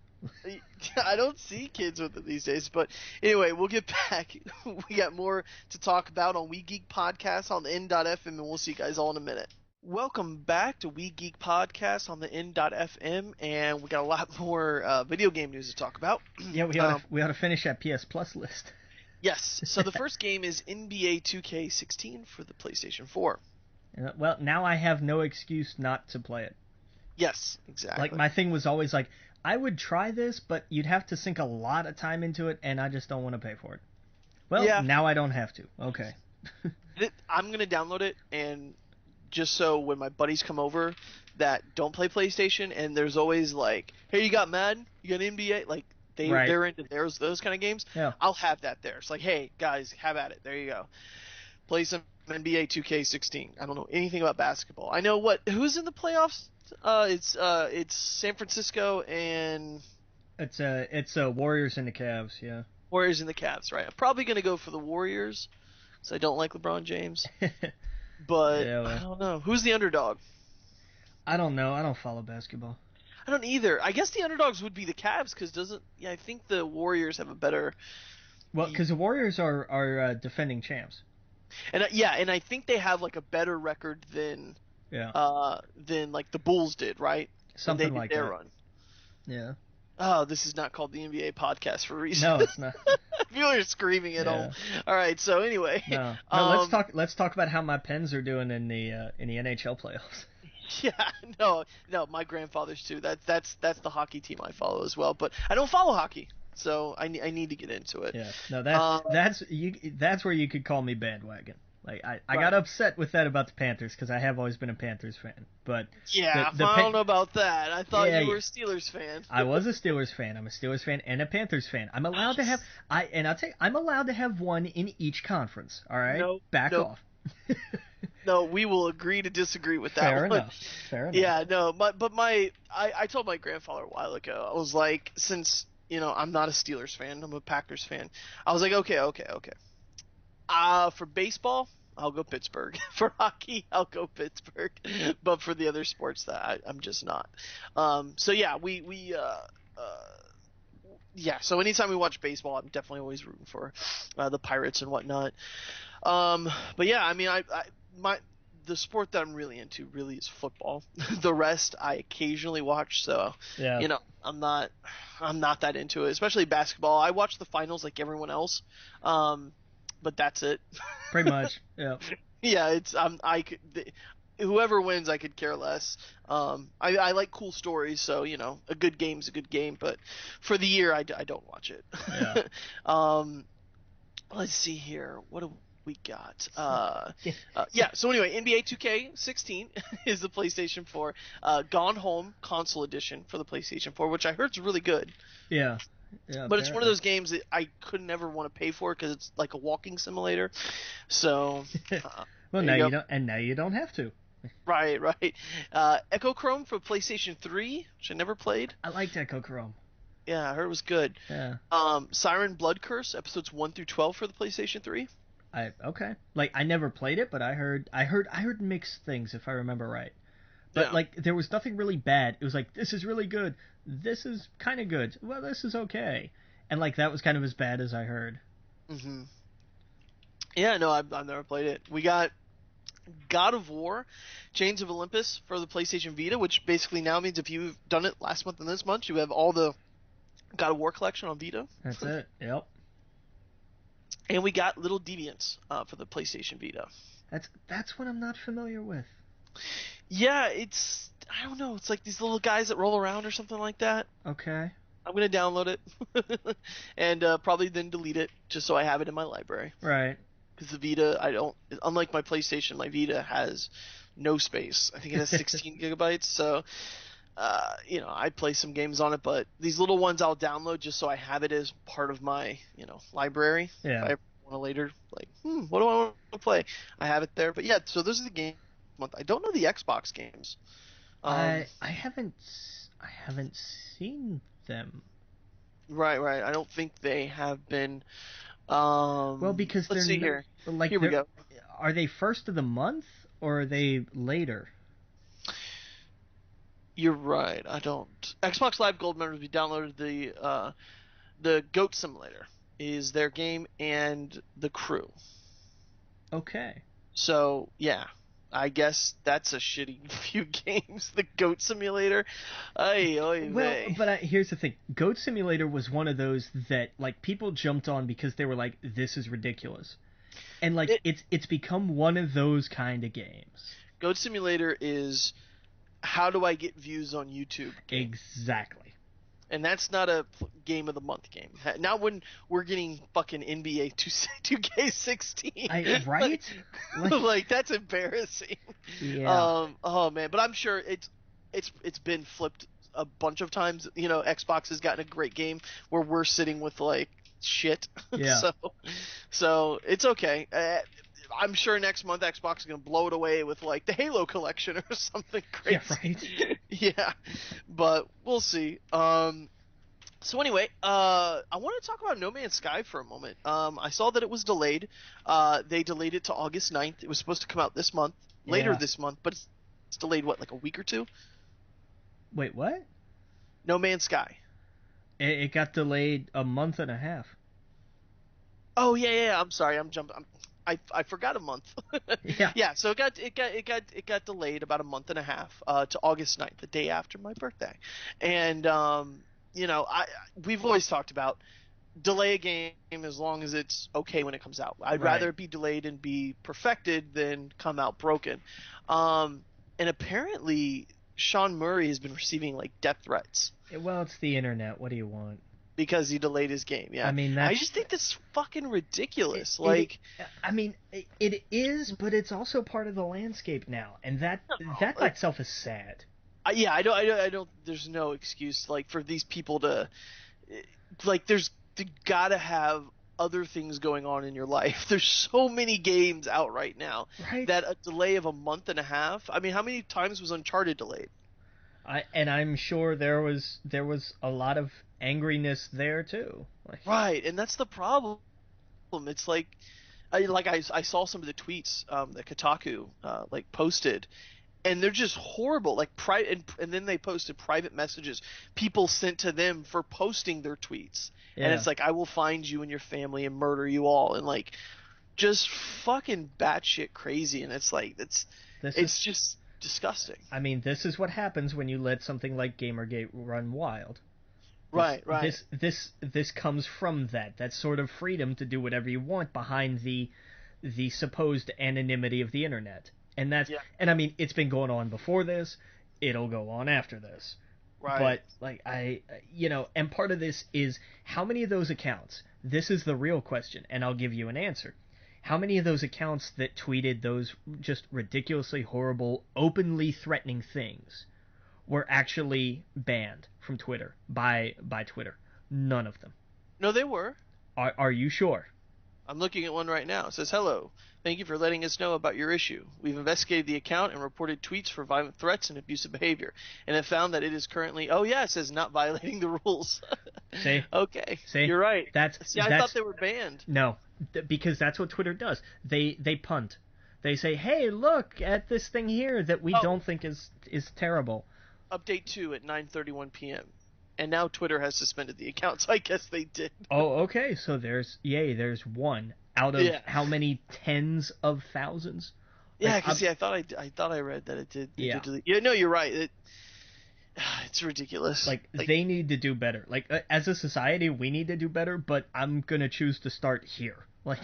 I don't see kids with it these days. But anyway, we'll get back. We got more to talk about on We Geek Podcast on the N.FM, and we'll see you guys all in a minute. Welcome back to We Geek Podcast on the N.FM, and we got a lot more video game news to talk about. Yeah, we ought to finish that PS Plus list. Yes. So the first game is NBA 2K16 for the PlayStation 4. Well, now I have no excuse not to play it. Yes, exactly. Like, my thing was always like, I would try this, but you'd have to sink a lot of time into it, and I just don't want to pay for it. Well, now I don't have to. Okay. I'm going to download it, and just so when my buddies come over that don't play PlayStation, and there's always like, hey, you got Madden? You got NBA? Like, they're into those kind of games. Yeah. I'll have that there. It's like, hey, guys, have at it. There you go. Play some NBA 2K16. I don't know anything about basketball. I know who's in the playoffs. It's San Francisco and it's Warriors and the Cavs. Yeah. Warriors and the Cavs, right? I'm probably gonna go for the Warriors because I don't like LeBron James. But I don't know who's the underdog. I don't know. I don't follow basketball. I don't either. I guess the underdogs would be the Cavs because I think the Warriors have a better. Well, because the Warriors are defending champs. And I think they have like a better record than like the Bulls did, right? Something like that. Run. Yeah. Oh, this is not called the NBA podcast for a reason. No, it's not. People are screaming at home. All right, so anyway. No, let's talk about how my Pens are doing in the NHL playoffs. Yeah, no, my grandfather's too. That's the hockey team I follow as well, but I don't follow hockey. So I need to get into it. Yeah, no, that's where you could call me bandwagon. Like I got upset with that about the Panthers because I have always been a Panthers fan. But I don't know about that. I thought you were a Steelers fan. I was a Steelers fan. I'm a Steelers fan and a Panthers fan. I'm allowed to have I'm allowed to have one in each conference. All right, back off. No, we will agree to disagree with that. Fair enough. Yeah, no, I told my grandfather a while ago. I was like, since I'm not a Steelers fan. I'm a Packers fan. I was like, okay. For baseball, I'll go Pittsburgh. For hockey, I'll go Pittsburgh. But for the other sports, I'm just not. So yeah, So anytime we watch baseball, I'm definitely always rooting for the Pirates and whatnot. But yeah, I mean, the sport that I'm really into really is football. The rest I occasionally watch, so I'm not that into it, especially basketball. I watch the finals like everyone else, but that's it. Pretty much, yeah. Yeah, whoever wins, I could care less. I like cool stories, so a good game's a good game, but for the year, I don't watch it. Yeah. Let's see here. What do we got? So anyway, NBA 2K16 is the PlayStation 4 Gone Home console edition for the PlayStation 4, which I heard is really good. Yeah. But it's one of those games that I could never want to pay for because it's like a walking simulator. So well, now you don't have to. Right. Echo Chrome for PlayStation 3, which I never played. I liked Echo Chrome. Yeah, I heard it was good. Yeah. Siren Blood Curse episodes 1 through 12 for the PlayStation 3. Okay. Like I never played it, but I heard mixed things if I remember right. But Yeah. like there was nothing really bad. It was like this is really good. This is kind of good. Well, this is okay. And like that was kind of as bad as I heard. Hmm. Yeah, no, I've never played it. We got God of War, Chains of Olympus for the PlayStation Vita, which basically now means if you've done it last month and this month, you have all the God of War collection on Vita. That's it. Yep. And we got Little Deviants for the PlayStation Vita. That's what I'm not familiar with. Yeah, I don't know. It's like these little guys that roll around or something like that. Okay. I'm gonna download it and probably then delete it just so I have it in my library. Right. Because the Vita, I don't. Unlike my PlayStation, my Vita has no space. I think it has 16 gigabytes. So, I play some games on it, but these little ones I'll download just so I have it as part of my, library. Yeah. If I ever want to later, like, what do I want to play? I have it there. But yeah, so those are the games. I don't know the Xbox games. I haven't seen them. Right. I don't think they have been. Well, because let's see here. Like here we go. Are they first of the month or are they later? You're right. I don't. Xbox Live Gold members, we downloaded the Goat Simulator is their game and The Crew. Okay. So yeah, I guess that's a shitty few games. The Goat Simulator. But here's the thing. Goat Simulator was one of those that like people jumped on because they were like, "This is ridiculous," and like it's become one of those kind of games. Goat Simulator is how do I get views on YouTube game. Exactly. And that's not a game of the month game. Not when we're getting fucking NBA 2K16. Right? Like that's embarrassing. Yeah. Oh man, but I'm sure it's been flipped a bunch of times. Xbox has gotten a great game where we're sitting with like shit. Yeah. So it's okay. I'm sure next month Xbox is gonna blow it away with like the Halo collection or something crazy. Yeah, right. Yeah, but we'll see. So anyway, I want to talk about No Man's Sky for a moment. I saw that it was delayed. They delayed it to August 9th. It was supposed to come out this month, later this month, but it's delayed like a week or two? Wait, what? No Man's Sky. It got delayed a month and a half. Oh yeah. I'm sorry. I forgot a month. Yeah. Yeah. So it got delayed about a month and a half to August 9th, the day after my birthday, and we've always talked about delay a game as long as it's okay when it comes out. I'd rather it be delayed and be perfected than come out broken. And apparently Sean Murray has been receiving like death threats. Well, it's the internet. What do you want? Because he delayed his game. Yeah. I mean, I just think that's fucking ridiculous. It is, but it's also part of the landscape now, and that by itself is sad. Yeah, I don't. There's no excuse like for these people to, like, they gotta have other things going on in your life. There's so many games out right now that a delay of a month and a half. I mean, how many times was Uncharted delayed? I'm sure there was a lot of angriness there too. Right, and that's the problem. It's like, I saw some of the tweets that Kotaku posted, and they're just horrible. Like and then they posted private messages people sent to them for posting their tweets, and it's like, I will find you and your family and murder you all, and like just fucking batshit crazy. And it's like it's just disgusting. I mean, this is what happens when you let something like Gamergate run wild. Right. This comes from that sort of freedom to do whatever you want behind the supposed anonymity of the internet. And and I mean, it's been going on before this, it'll go on after this. Right. But and part of this is how many of those accounts, this is the real question, and I'll give you an answer. How many of those accounts that tweeted those just ridiculously horrible, openly threatening things were actually banned from Twitter by Twitter? None of them. No, they were. Are you sure? I'm looking at one right now. It says, "Hello. Thank you for letting us know about your issue. We've investigated the account and reported tweets for violent threats and abusive behavior, and have found that it is currently." Oh yeah, it says not violating the rules. See? Okay, See? you're right. That's I thought they were banned. No, because that's what Twitter does. They punt. They say, "Hey, look at this thing here that we don't think is terrible." Update 2 at 9:31 p.m. And now Twitter has suspended the account, so I guess they did. Oh, okay. So there's one out of how many tens of thousands? Yeah, because I thought I read that it did. Yeah, no, you're right. It's ridiculous. Like they need to do better. Like as a society, we need to do better. But I'm gonna choose to start here. Like,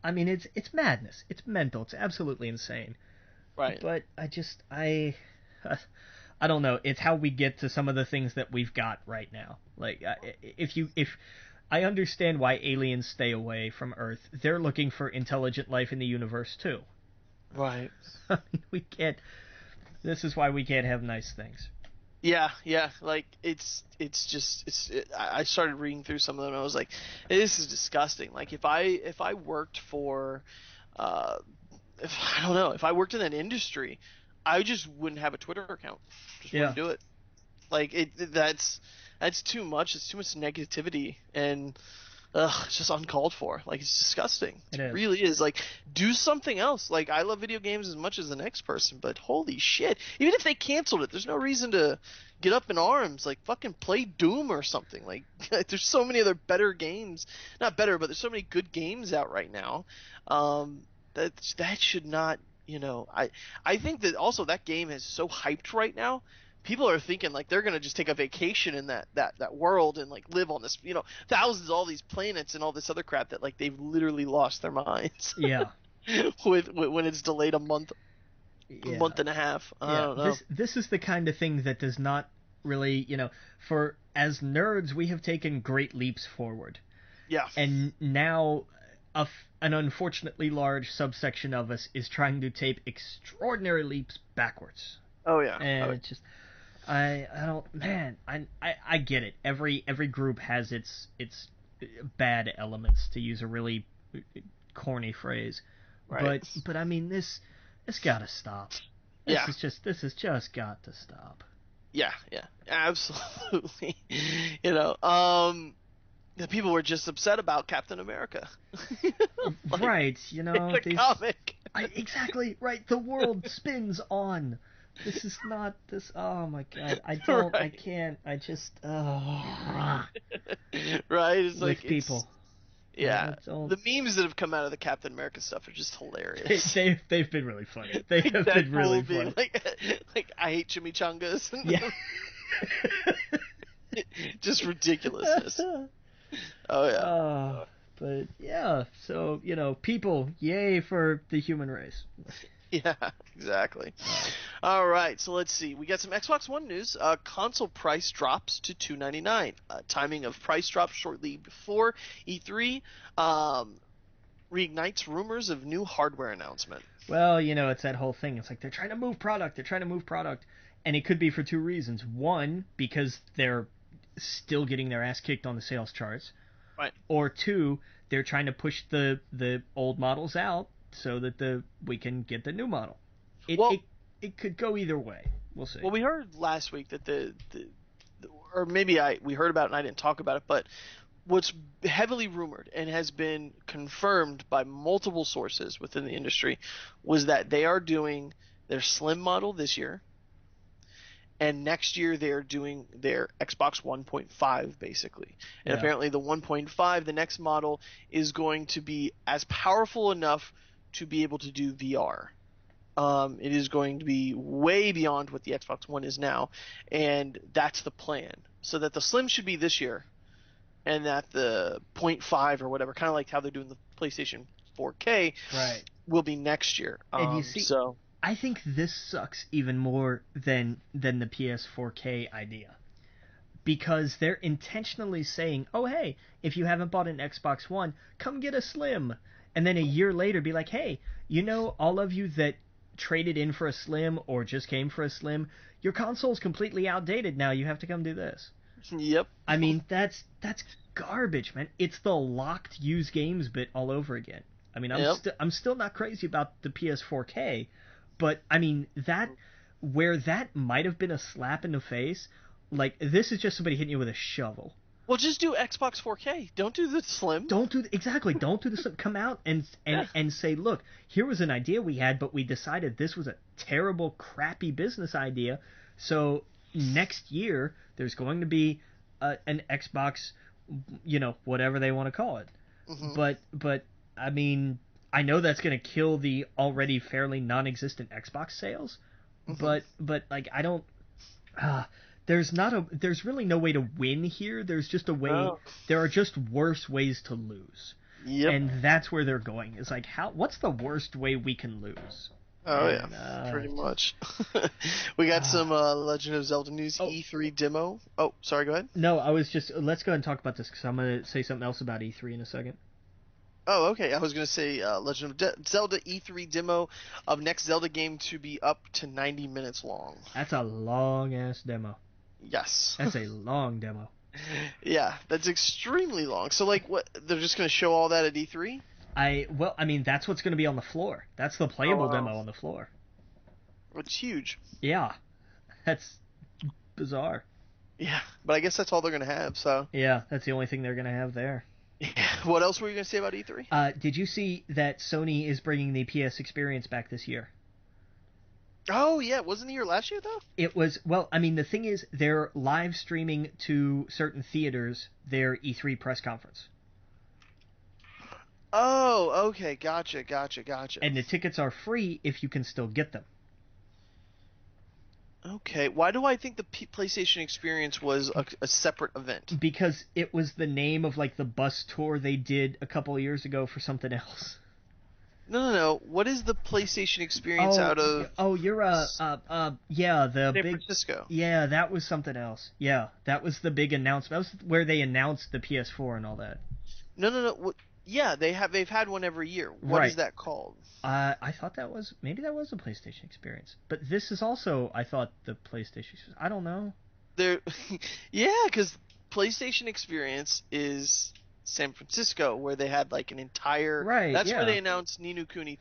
I mean, it's madness. It's mental. It's absolutely insane. Right. But I don't know. It's how we get to some of the things that we've got right now. Like, if I understand why aliens stay away from Earth, they're looking for intelligent life in the universe too. Right. I mean, we can't. This is why we can't have nice things. Yeah. Like I started reading through some of them and I was like, this is disgusting. Like if I worked for, if I worked in that industry, I just wouldn't have a Twitter account. Just wouldn't do it. Like that's too much. It's too much negativity, and it's just uncalled for. Like it's disgusting. It really is. Like do something else. Like I love video games as much as the next person, but holy shit! Even if they canceled it, there's no reason to get up in arms. Like fucking play Doom or something. Like there's so many other better games. Not better, but there's so many good games out right now. That should not. I think that also that game is so hyped right now. People are thinking like they're gonna just take a vacation in that world and like live on this, thousands of all these planets and all this other crap that like they've literally lost their minds. Yeah. with when it's delayed a month and a half. I don't know. This is the kind of thing that does not really, for as nerds we have taken great leaps forward. Yeah. And now an unfortunately large subsection of us is trying to take extraordinary leaps backwards. Oh yeah. And it's just I don't, man, I get it. Every group has its bad elements, to use a really corny phrase. Right. But I mean this gotta stop. This has just got to stop. Yeah, absolutely. The people were just upset about Captain America. Right, it's a comic. Exactly, right. The world spins on. This is not this. Oh my god, I can't. I just. Right, it's like people. Yeah, the memes that have come out of the Captain America stuff are just hilarious. They've been really funny. They have been really funny. Like I hate chimichangas. Yeah. Just ridiculousness. Oh yeah. But yeah, so people, yay for the human race. Yeah, exactly. All right, so let's see. We got some Xbox One news. Console price drops to $299. Timing of price drop shortly before E3 reignites rumors of new hardware announcement. Well, it's that whole thing. It's like they're trying to move product. And it could be for two reasons. One, because they're still getting their ass kicked on the sales charts. Right. Or two, they're trying to push the old models out so that we can get the new model. It could go either way. We'll see. Well, we heard last week that or maybe we heard about it and I didn't talk about it, but what's heavily rumored and has been confirmed by multiple sources within the industry was that they are doing their slim model this year, and next year they are doing their Xbox 1.5 basically. And apparently the 1.5, the next model, is going to be as powerful enough to be able to do VR. It is going to be way beyond what the Xbox One is now, and that's the plan. So that the Slim should be this year, and that the 0.5 or whatever, kind of like how they're doing the PlayStation 4K, will be next year. And you see, I think this sucks even more than the PS4K idea, because they're intentionally saying, oh hey, if you haven't bought an Xbox One, come get a Slim. And then a year later be like, hey, all of you that traded in for a Slim or just came for a Slim, your console's completely outdated now. You have to come do this. Yep. I mean, that's garbage, man. It's the locked use games bit all over again. I mean, Yep. I'm still not crazy about the PS4K, but I mean where that might have been a slap in the face, like this is just somebody hitting you with a shovel. Well, just do Xbox 4K. Don't do the Slim. Don't do exactly. Don't do this. Come out and say, look, here was an idea we had, but we decided this was a terrible, crappy business idea. So next year there's going to be an Xbox, whatever they want to call it. Mm-hmm. But I mean, I know that's going to kill the already fairly non-existent Xbox sales. Mm-hmm. But like I don't. There's really no way to win here. There's just a way. Oh. There are just worse ways to lose. Yep. And that's where they're going. It's like, what's the worst way we can lose? Oh, yeah, pretty much. We got some Legend of Zelda news E3 demo. Oh, sorry, go ahead. No, let's go ahead and talk about this because I'm going to say something else about E3 in a second. Oh, okay. I was going to say Legend of Zelda E3 demo of next Zelda game to be up to 90 minutes long. That's a long-ass demo. Yes. That's a long demo. Yeah, that's extremely long. So, like, what? They're just going to show all that at E3? I mean, that's what's going to be on the floor. That's the playable demo on the floor. It's huge. Yeah. That's bizarre. Yeah, but I guess that's all they're going to have, so. Yeah, that's the only thing they're going to have there. What else were you going to say about E3? Did you see that Sony is bringing the PS Experience back this year? Oh, yeah. Wasn't it here last year, though? It was, well, I mean, the thing is, they're live streaming to certain theaters their E3 press conference. Oh, okay. Gotcha. And the tickets are free if you can still get them. Okay. Why do I think the PlayStation Experience was a separate event? Because it was the name of, like, the bus tour they did a couple of years ago for something else. No. What is the PlayStation Experience out of? Oh, you're the San big Francisco. Yeah, that was something else. Yeah, that was the big announcement. That was where they announced the PS4 and all that. No. Yeah, they've had one every year. What is that called? I thought maybe that was a PlayStation Experience, but this is also I thought the PlayStation. I don't know. Yeah, because PlayStation Experience is San Francisco, where they had like an entire. Right. That's where they announced Ni no Kuni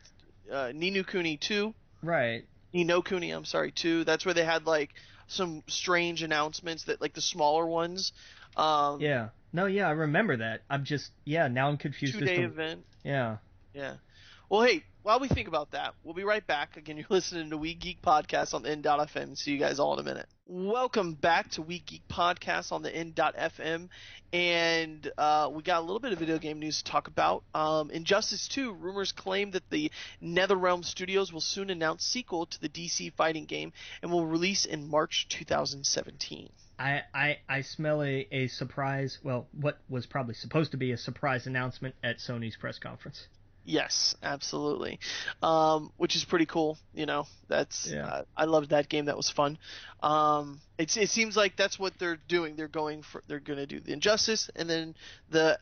2. Right. Ni no Kuni, I'm sorry, 2. That's where they had like some strange announcements that like the smaller ones. Yeah. No, yeah, I remember that. Now I'm confused. 2-day event. Yeah. Yeah. Well, hey, while we think about that, we'll be right back. Again, you're listening to We Geek Podcast on the N.FM. See you guys all in a minute. Welcome back to We Geek Podcast on the N.FM. And we got a little bit of video game news to talk about. Injustice 2, rumors claim that the NetherRealm Studios will soon announce sequel to the DC fighting game and will release in March 2017. I smell a surprise, well, what was probably supposed to be a surprise announcement at Sony's press conference. Yes, absolutely. Which is pretty cool. I loved that game. That was fun. It seems like that's what they're doing. They're going to do the Injustice and then the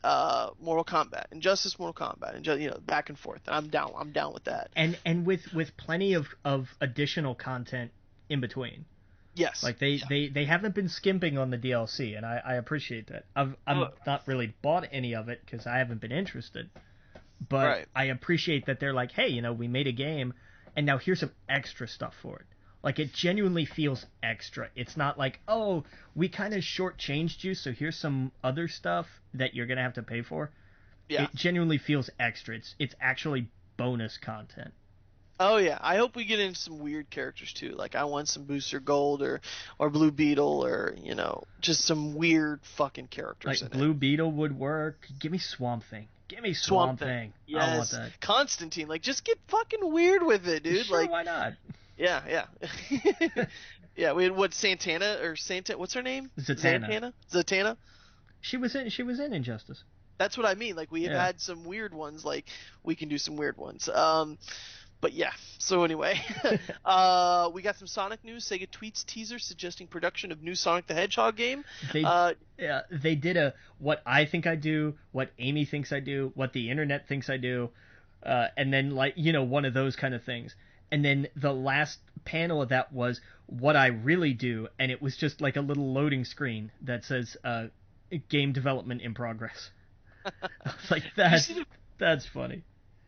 Mortal Kombat. Injustice, Mortal Kombat, and back and forth. I'm down with that. And with plenty of additional content in between. Yes. Like they haven't been skimping on the DLC, and I appreciate that. I'm not really bought any of it because I haven't been interested. But right. I appreciate that they're like, hey, we made a game, and now here's some extra stuff for it. Like, it genuinely feels extra. It's not like, oh, we kind of shortchanged you, so here's some other stuff that you're going to have to pay for. Yeah. It genuinely feels extra. It's actually bonus content. Oh, yeah. I hope we get into some weird characters, too. Like, I want some Booster Gold or Blue Beetle or, just some weird fucking characters like in Blue Beetle would work. Give me Swamp Thing. Give me Swamp Thing. Yes. I want that. Constantine. Like, just get fucking weird with it, dude. Sure, like, why not? Yeah. Yeah, we had Santana or Santa. What's her name? Zatanna. She was in Injustice. That's what I mean. Like, we have had some weird ones. Like, we can do some weird ones. But yeah. So anyway, we got some Sonic news. Sega tweets teaser suggesting production of new Sonic the Hedgehog game. They did what I think I do, what Amy thinks I do, what the internet thinks I do, and then one of those kind of things. And then the last panel of that was what I really do, and it was just like a little loading screen that says game development in progress. I was like, that's funny.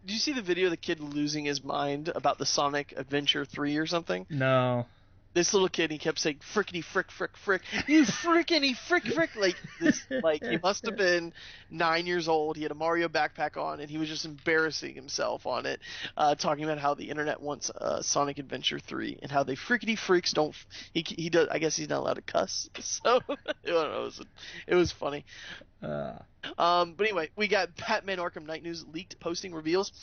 Did you see the video of the kid losing his mind about the Sonic Adventure 3 or something? No. This little kid, he kept saying frickety frick frick frick, you frickety frick frick, like this, like he must have been 9 years old. He had a Mario backpack on, and he was just embarrassing himself on it, talking about how the internet wants Sonic Adventure 3 and how they frickety freaks don't. He does. I guess he's not allowed to cuss, so I don't know. It was funny. But anyway, we got Batman Arkham Knight news leaked posting reveals.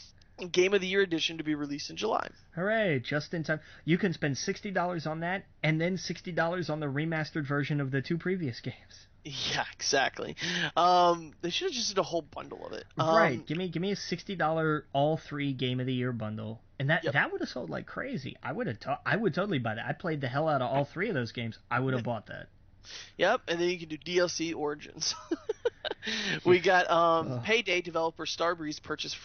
Game of the Year edition to be released in July. Hooray, just in time. You can spend $60 on that and then $60 on the remastered version of the 2 previous games. Yeah, exactly. They should have just did a whole bundle of it. Right, give me a $60 all 3 Game of the Year bundle. And that would have sold like crazy. I would totally buy that. I played the hell out of all 3 of those games. I would have bought that. Yep, and then you can do DLC Origins. We got Payday developer Starbreeze purchased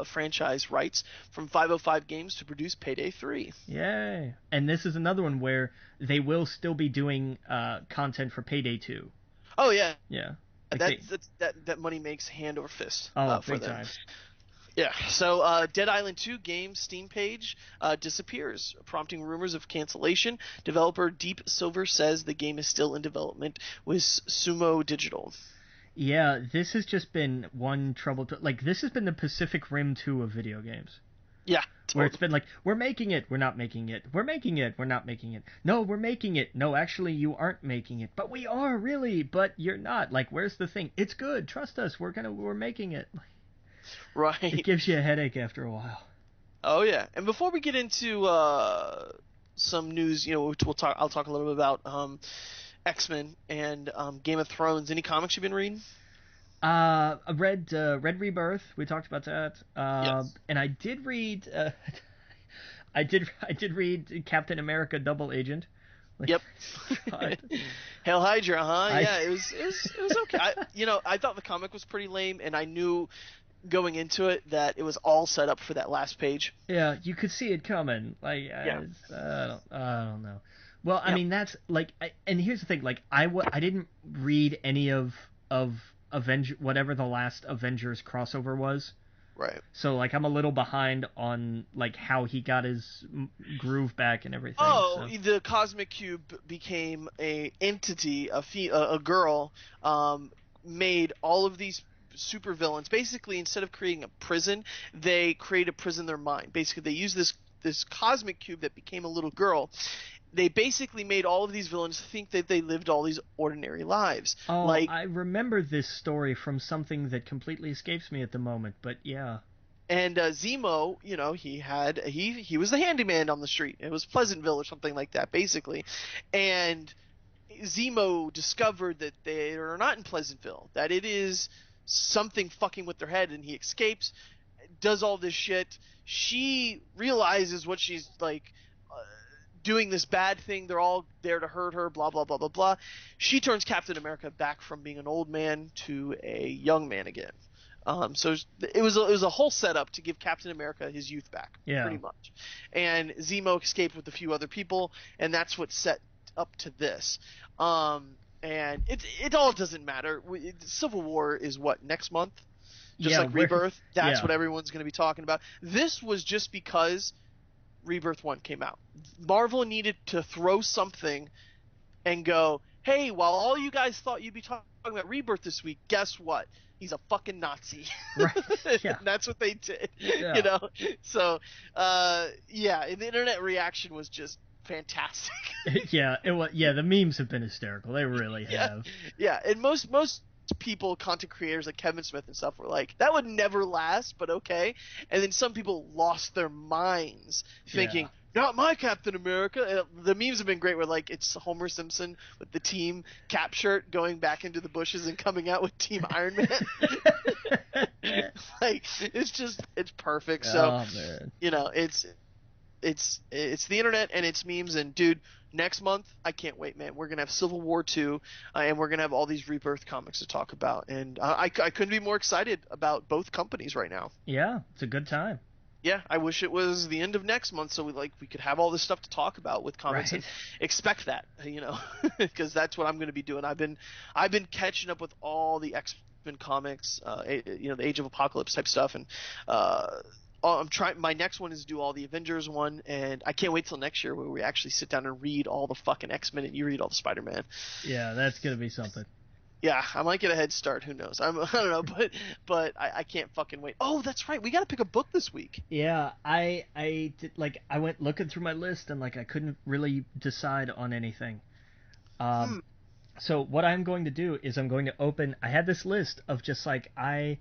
franchise rights from 505 Games to produce Payday 3. Yay! And this is another one where they will still be doing content for Payday 2. Oh yeah. Yeah. Like that money makes hand over fist for big them. time. Yeah, so Dead Island 2 game Steam page disappears, prompting rumors of cancellation. Developer Deep Silver says the game is still in development with Sumo Digital. Yeah, this has just been one trouble. Like, this has been the Pacific Rim 2 of video games. Yeah, totally. Where it's been like, we're making it, we're not making it. We're making it, we're not making it. No, we're making it. No, actually, you aren't making it. But we are, really, but you're not. Like, where's the thing? It's good. Trust us. We're making it. Right. It gives you a headache after a while. Oh yeah. And before we get into some news, I'll talk a little bit about X-Men and Game of Thrones. Any comics you've been reading? Red Rebirth. We talked about that. Yes. And I did read. I did read Captain America: Double Agent. Like, yep. Hail Hydra, huh? Yeah, it was okay. I thought the comic was pretty lame, and I knew going into it that it was all set up for that last page. Yeah, you could see it coming. Like, yeah. I don't know. Well, I mean, that's like, and here's the thing. Like, I didn't read any of whatever the last Avengers crossover was. Right. So, like, I'm a little behind on, like, how he got his groove back and everything. Oh, so. The Cosmic Cube became a entity, a girl, made all of these supervillains. Basically, instead of creating a prison, they create a prison in their mind. Basically, they use this Cosmic Cube that became a little girl. They basically made all of these villains think that they lived all these ordinary lives. Oh, like, I remember this story from something that completely escapes me at the moment, but yeah. And Zemo, he was the handyman on the street. It was Pleasantville or something like that, basically. And Zemo discovered that they are not in Pleasantville, that it is something fucking with their head, and he escapes, does all this shit. She realizes what she's like, doing this bad thing. They're all there to hurt her, blah blah blah blah blah. She turns Captain America back from being an old man to a young man again. So it was a whole setup to give Captain America his youth back, pretty much. And Zemo escaped with a few other people, and that's what set up to this. And it all doesn't matter. Civil War is what, next month? Just like Rebirth. That's what everyone's going to be talking about. This was just because Rebirth 1 came out. Marvel needed to throw something and go, hey, while all you guys thought you'd be talking about Rebirth this week, guess what? He's a fucking Nazi. Right. Yeah. That's what they did. Yeah. So, and the internet reaction was just fantastic. The memes have been hysterical. They really have. Yeah, and most people, content creators like Kevin Smith and stuff, were like, that would never last, but okay. And then some people lost their minds thinking, not my Captain America. The memes have been great where, like, it's Homer Simpson with the Team Cap shirt going back into the bushes and coming out with Team Iron Man. Like, it's perfect. So, man. It's the internet and it's memes, and dude, next month I can't wait, man. We're gonna have Civil War 2, and we're gonna have all these Rebirth comics to talk about, and I couldn't be more excited about both companies right now. Yeah, it's a good time. Yeah, I wish it was the end of next month so we could have all this stuff to talk about with comics, Right. and expect that, because that's what I'm going to be doing. I've been catching up with all the X-Men comics, the Age of Apocalypse type stuff, and I'm trying. My next one is do all the Avengers one, and I can't wait till next year where we actually sit down and read all the fucking X-Men and you read all the Spider-Man. Yeah, that's gonna be something. Yeah, I might get a head start. Who knows? I don't know, but I can't fucking wait. Oh, that's right. We got to pick a book this week. Yeah, I did, like I went looking through my list and like I couldn't really decide on anything. Um, so what I'm going to do is I'm going to open. I had this list of just like I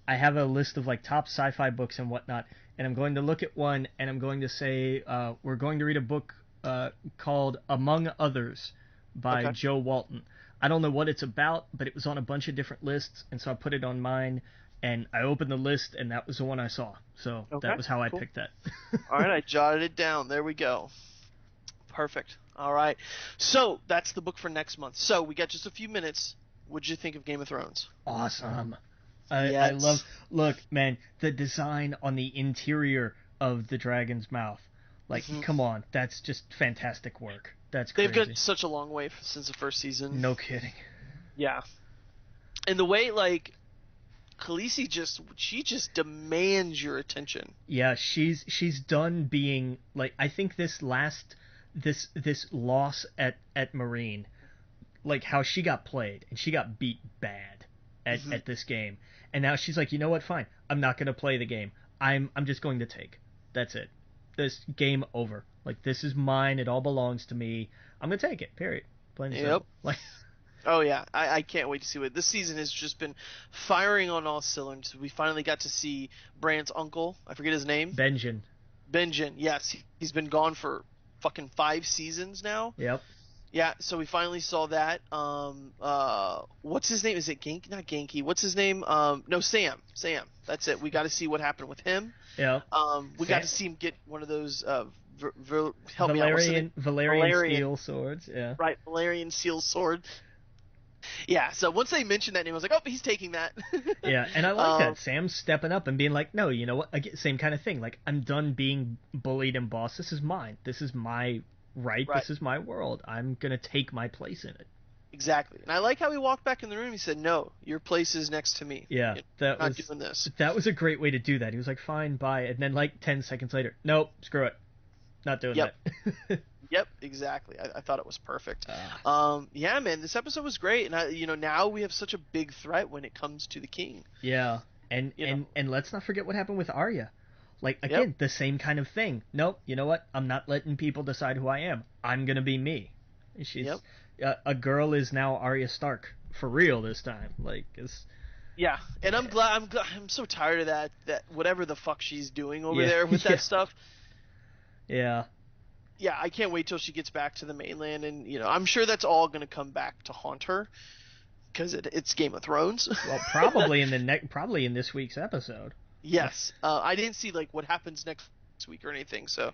have a list of like top sci-fi books and whatnot, and I'm going to look at one and I'm going to say we're going to read a book called Among Others by Okay. Joe Walton. I don't know what it's about, but it was on a bunch of different lists, and so I put it on mine, and I opened the list, and that was the one I saw. So Okay. that was how I Cool. picked that. All right, I jotted it down. There we go. Perfect. All right. So that's the book for next month. So we got just a few minutes. What'd you think of Game of Thrones? Awesome. I Yes. love. Look, man, the design on the interior of the dragon's mouth. Like, come on, that's just fantastic work. That's crazy. They've got such a long way since the first season. No kidding. Yeah. And the way like Khaleesi just demands your attention. Yeah, she's done being like, I think this loss at Marine, like how she got played and she got beat bad at this game, and now she's like, you know what, fine, I'm not gonna play the game. I'm just going to take. That's it. This game over. Like, this is mine. It all belongs to me. I'm gonna take it. Period. Plain and simple. Like. Oh yeah, I can't wait to see what this season has just been firing on all cylinders. We finally got to see Bran's uncle. I forget his name. Benjen. Yes, he's been gone for fucking 5 seasons now. Yep. Yeah, so we finally saw that. What's his name? Is it Genki? Not Genki. What's his name? No, Sam. Sam. That's it. We got to see what happened with him. Yeah. We got to see him get one of those Valerian steel swords. Yeah. Right, Valerian steel sword. Yeah, so once they mentioned that name, I was like, oh, he's taking that. Yeah, and I like that. Sam's stepping up and being like, no, you know what? Same kind of thing. Like, I'm done being bullied and bossed. This is mine. This is my right. This is my world. I'm going to take my place in it. Exactly. And I like how he walked back in the room. He said, no, your place is next to me. Yeah, I'm not doing this. That was a great way to do that. He was like, fine, bye. And then like 10 seconds later, nope, screw it. Not doing that. Yep, exactly. I thought it was perfect. Yeah, man, this episode was great, and now we have such a big threat when it comes to the king. Yeah, and let's not forget what happened with Arya. Like, again, the same kind of thing. Nope, you know what? I'm not letting people decide who I am. I'm gonna be me. She's a girl is now Arya Stark for real this time. Like, it's. Yeah, and I'm glad. I'm so tired of that whatever the fuck she's doing over there with that stuff. Yeah. Yeah, I can't wait till she gets back to the mainland, and I'm sure that's all going to come back to haunt her, because it's Game of Thrones. Well, probably in this week's episode. Yes, I didn't see like what happens next week or anything, so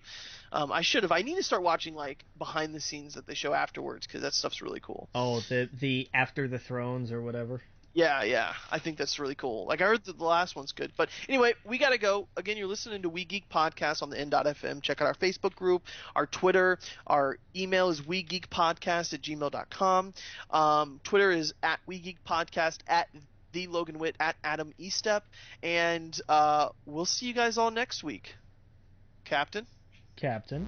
I should have. I need to start watching like behind the scenes that they show afterwards, because that stuff's really cool. Oh, the After the Thrones or whatever. Yeah, I think that's really cool. Like, I heard that the last one's good. But anyway, we got to go. Again, you're listening to We Geek Podcast on the N.FM. Check out our Facebook group, our Twitter. Our email is wegeekpodcast@gmail.com. Twitter is @wegeekpodcast, @the Logan Witt, @Adam Estep. And we'll see you guys all next week. Captain? Captain.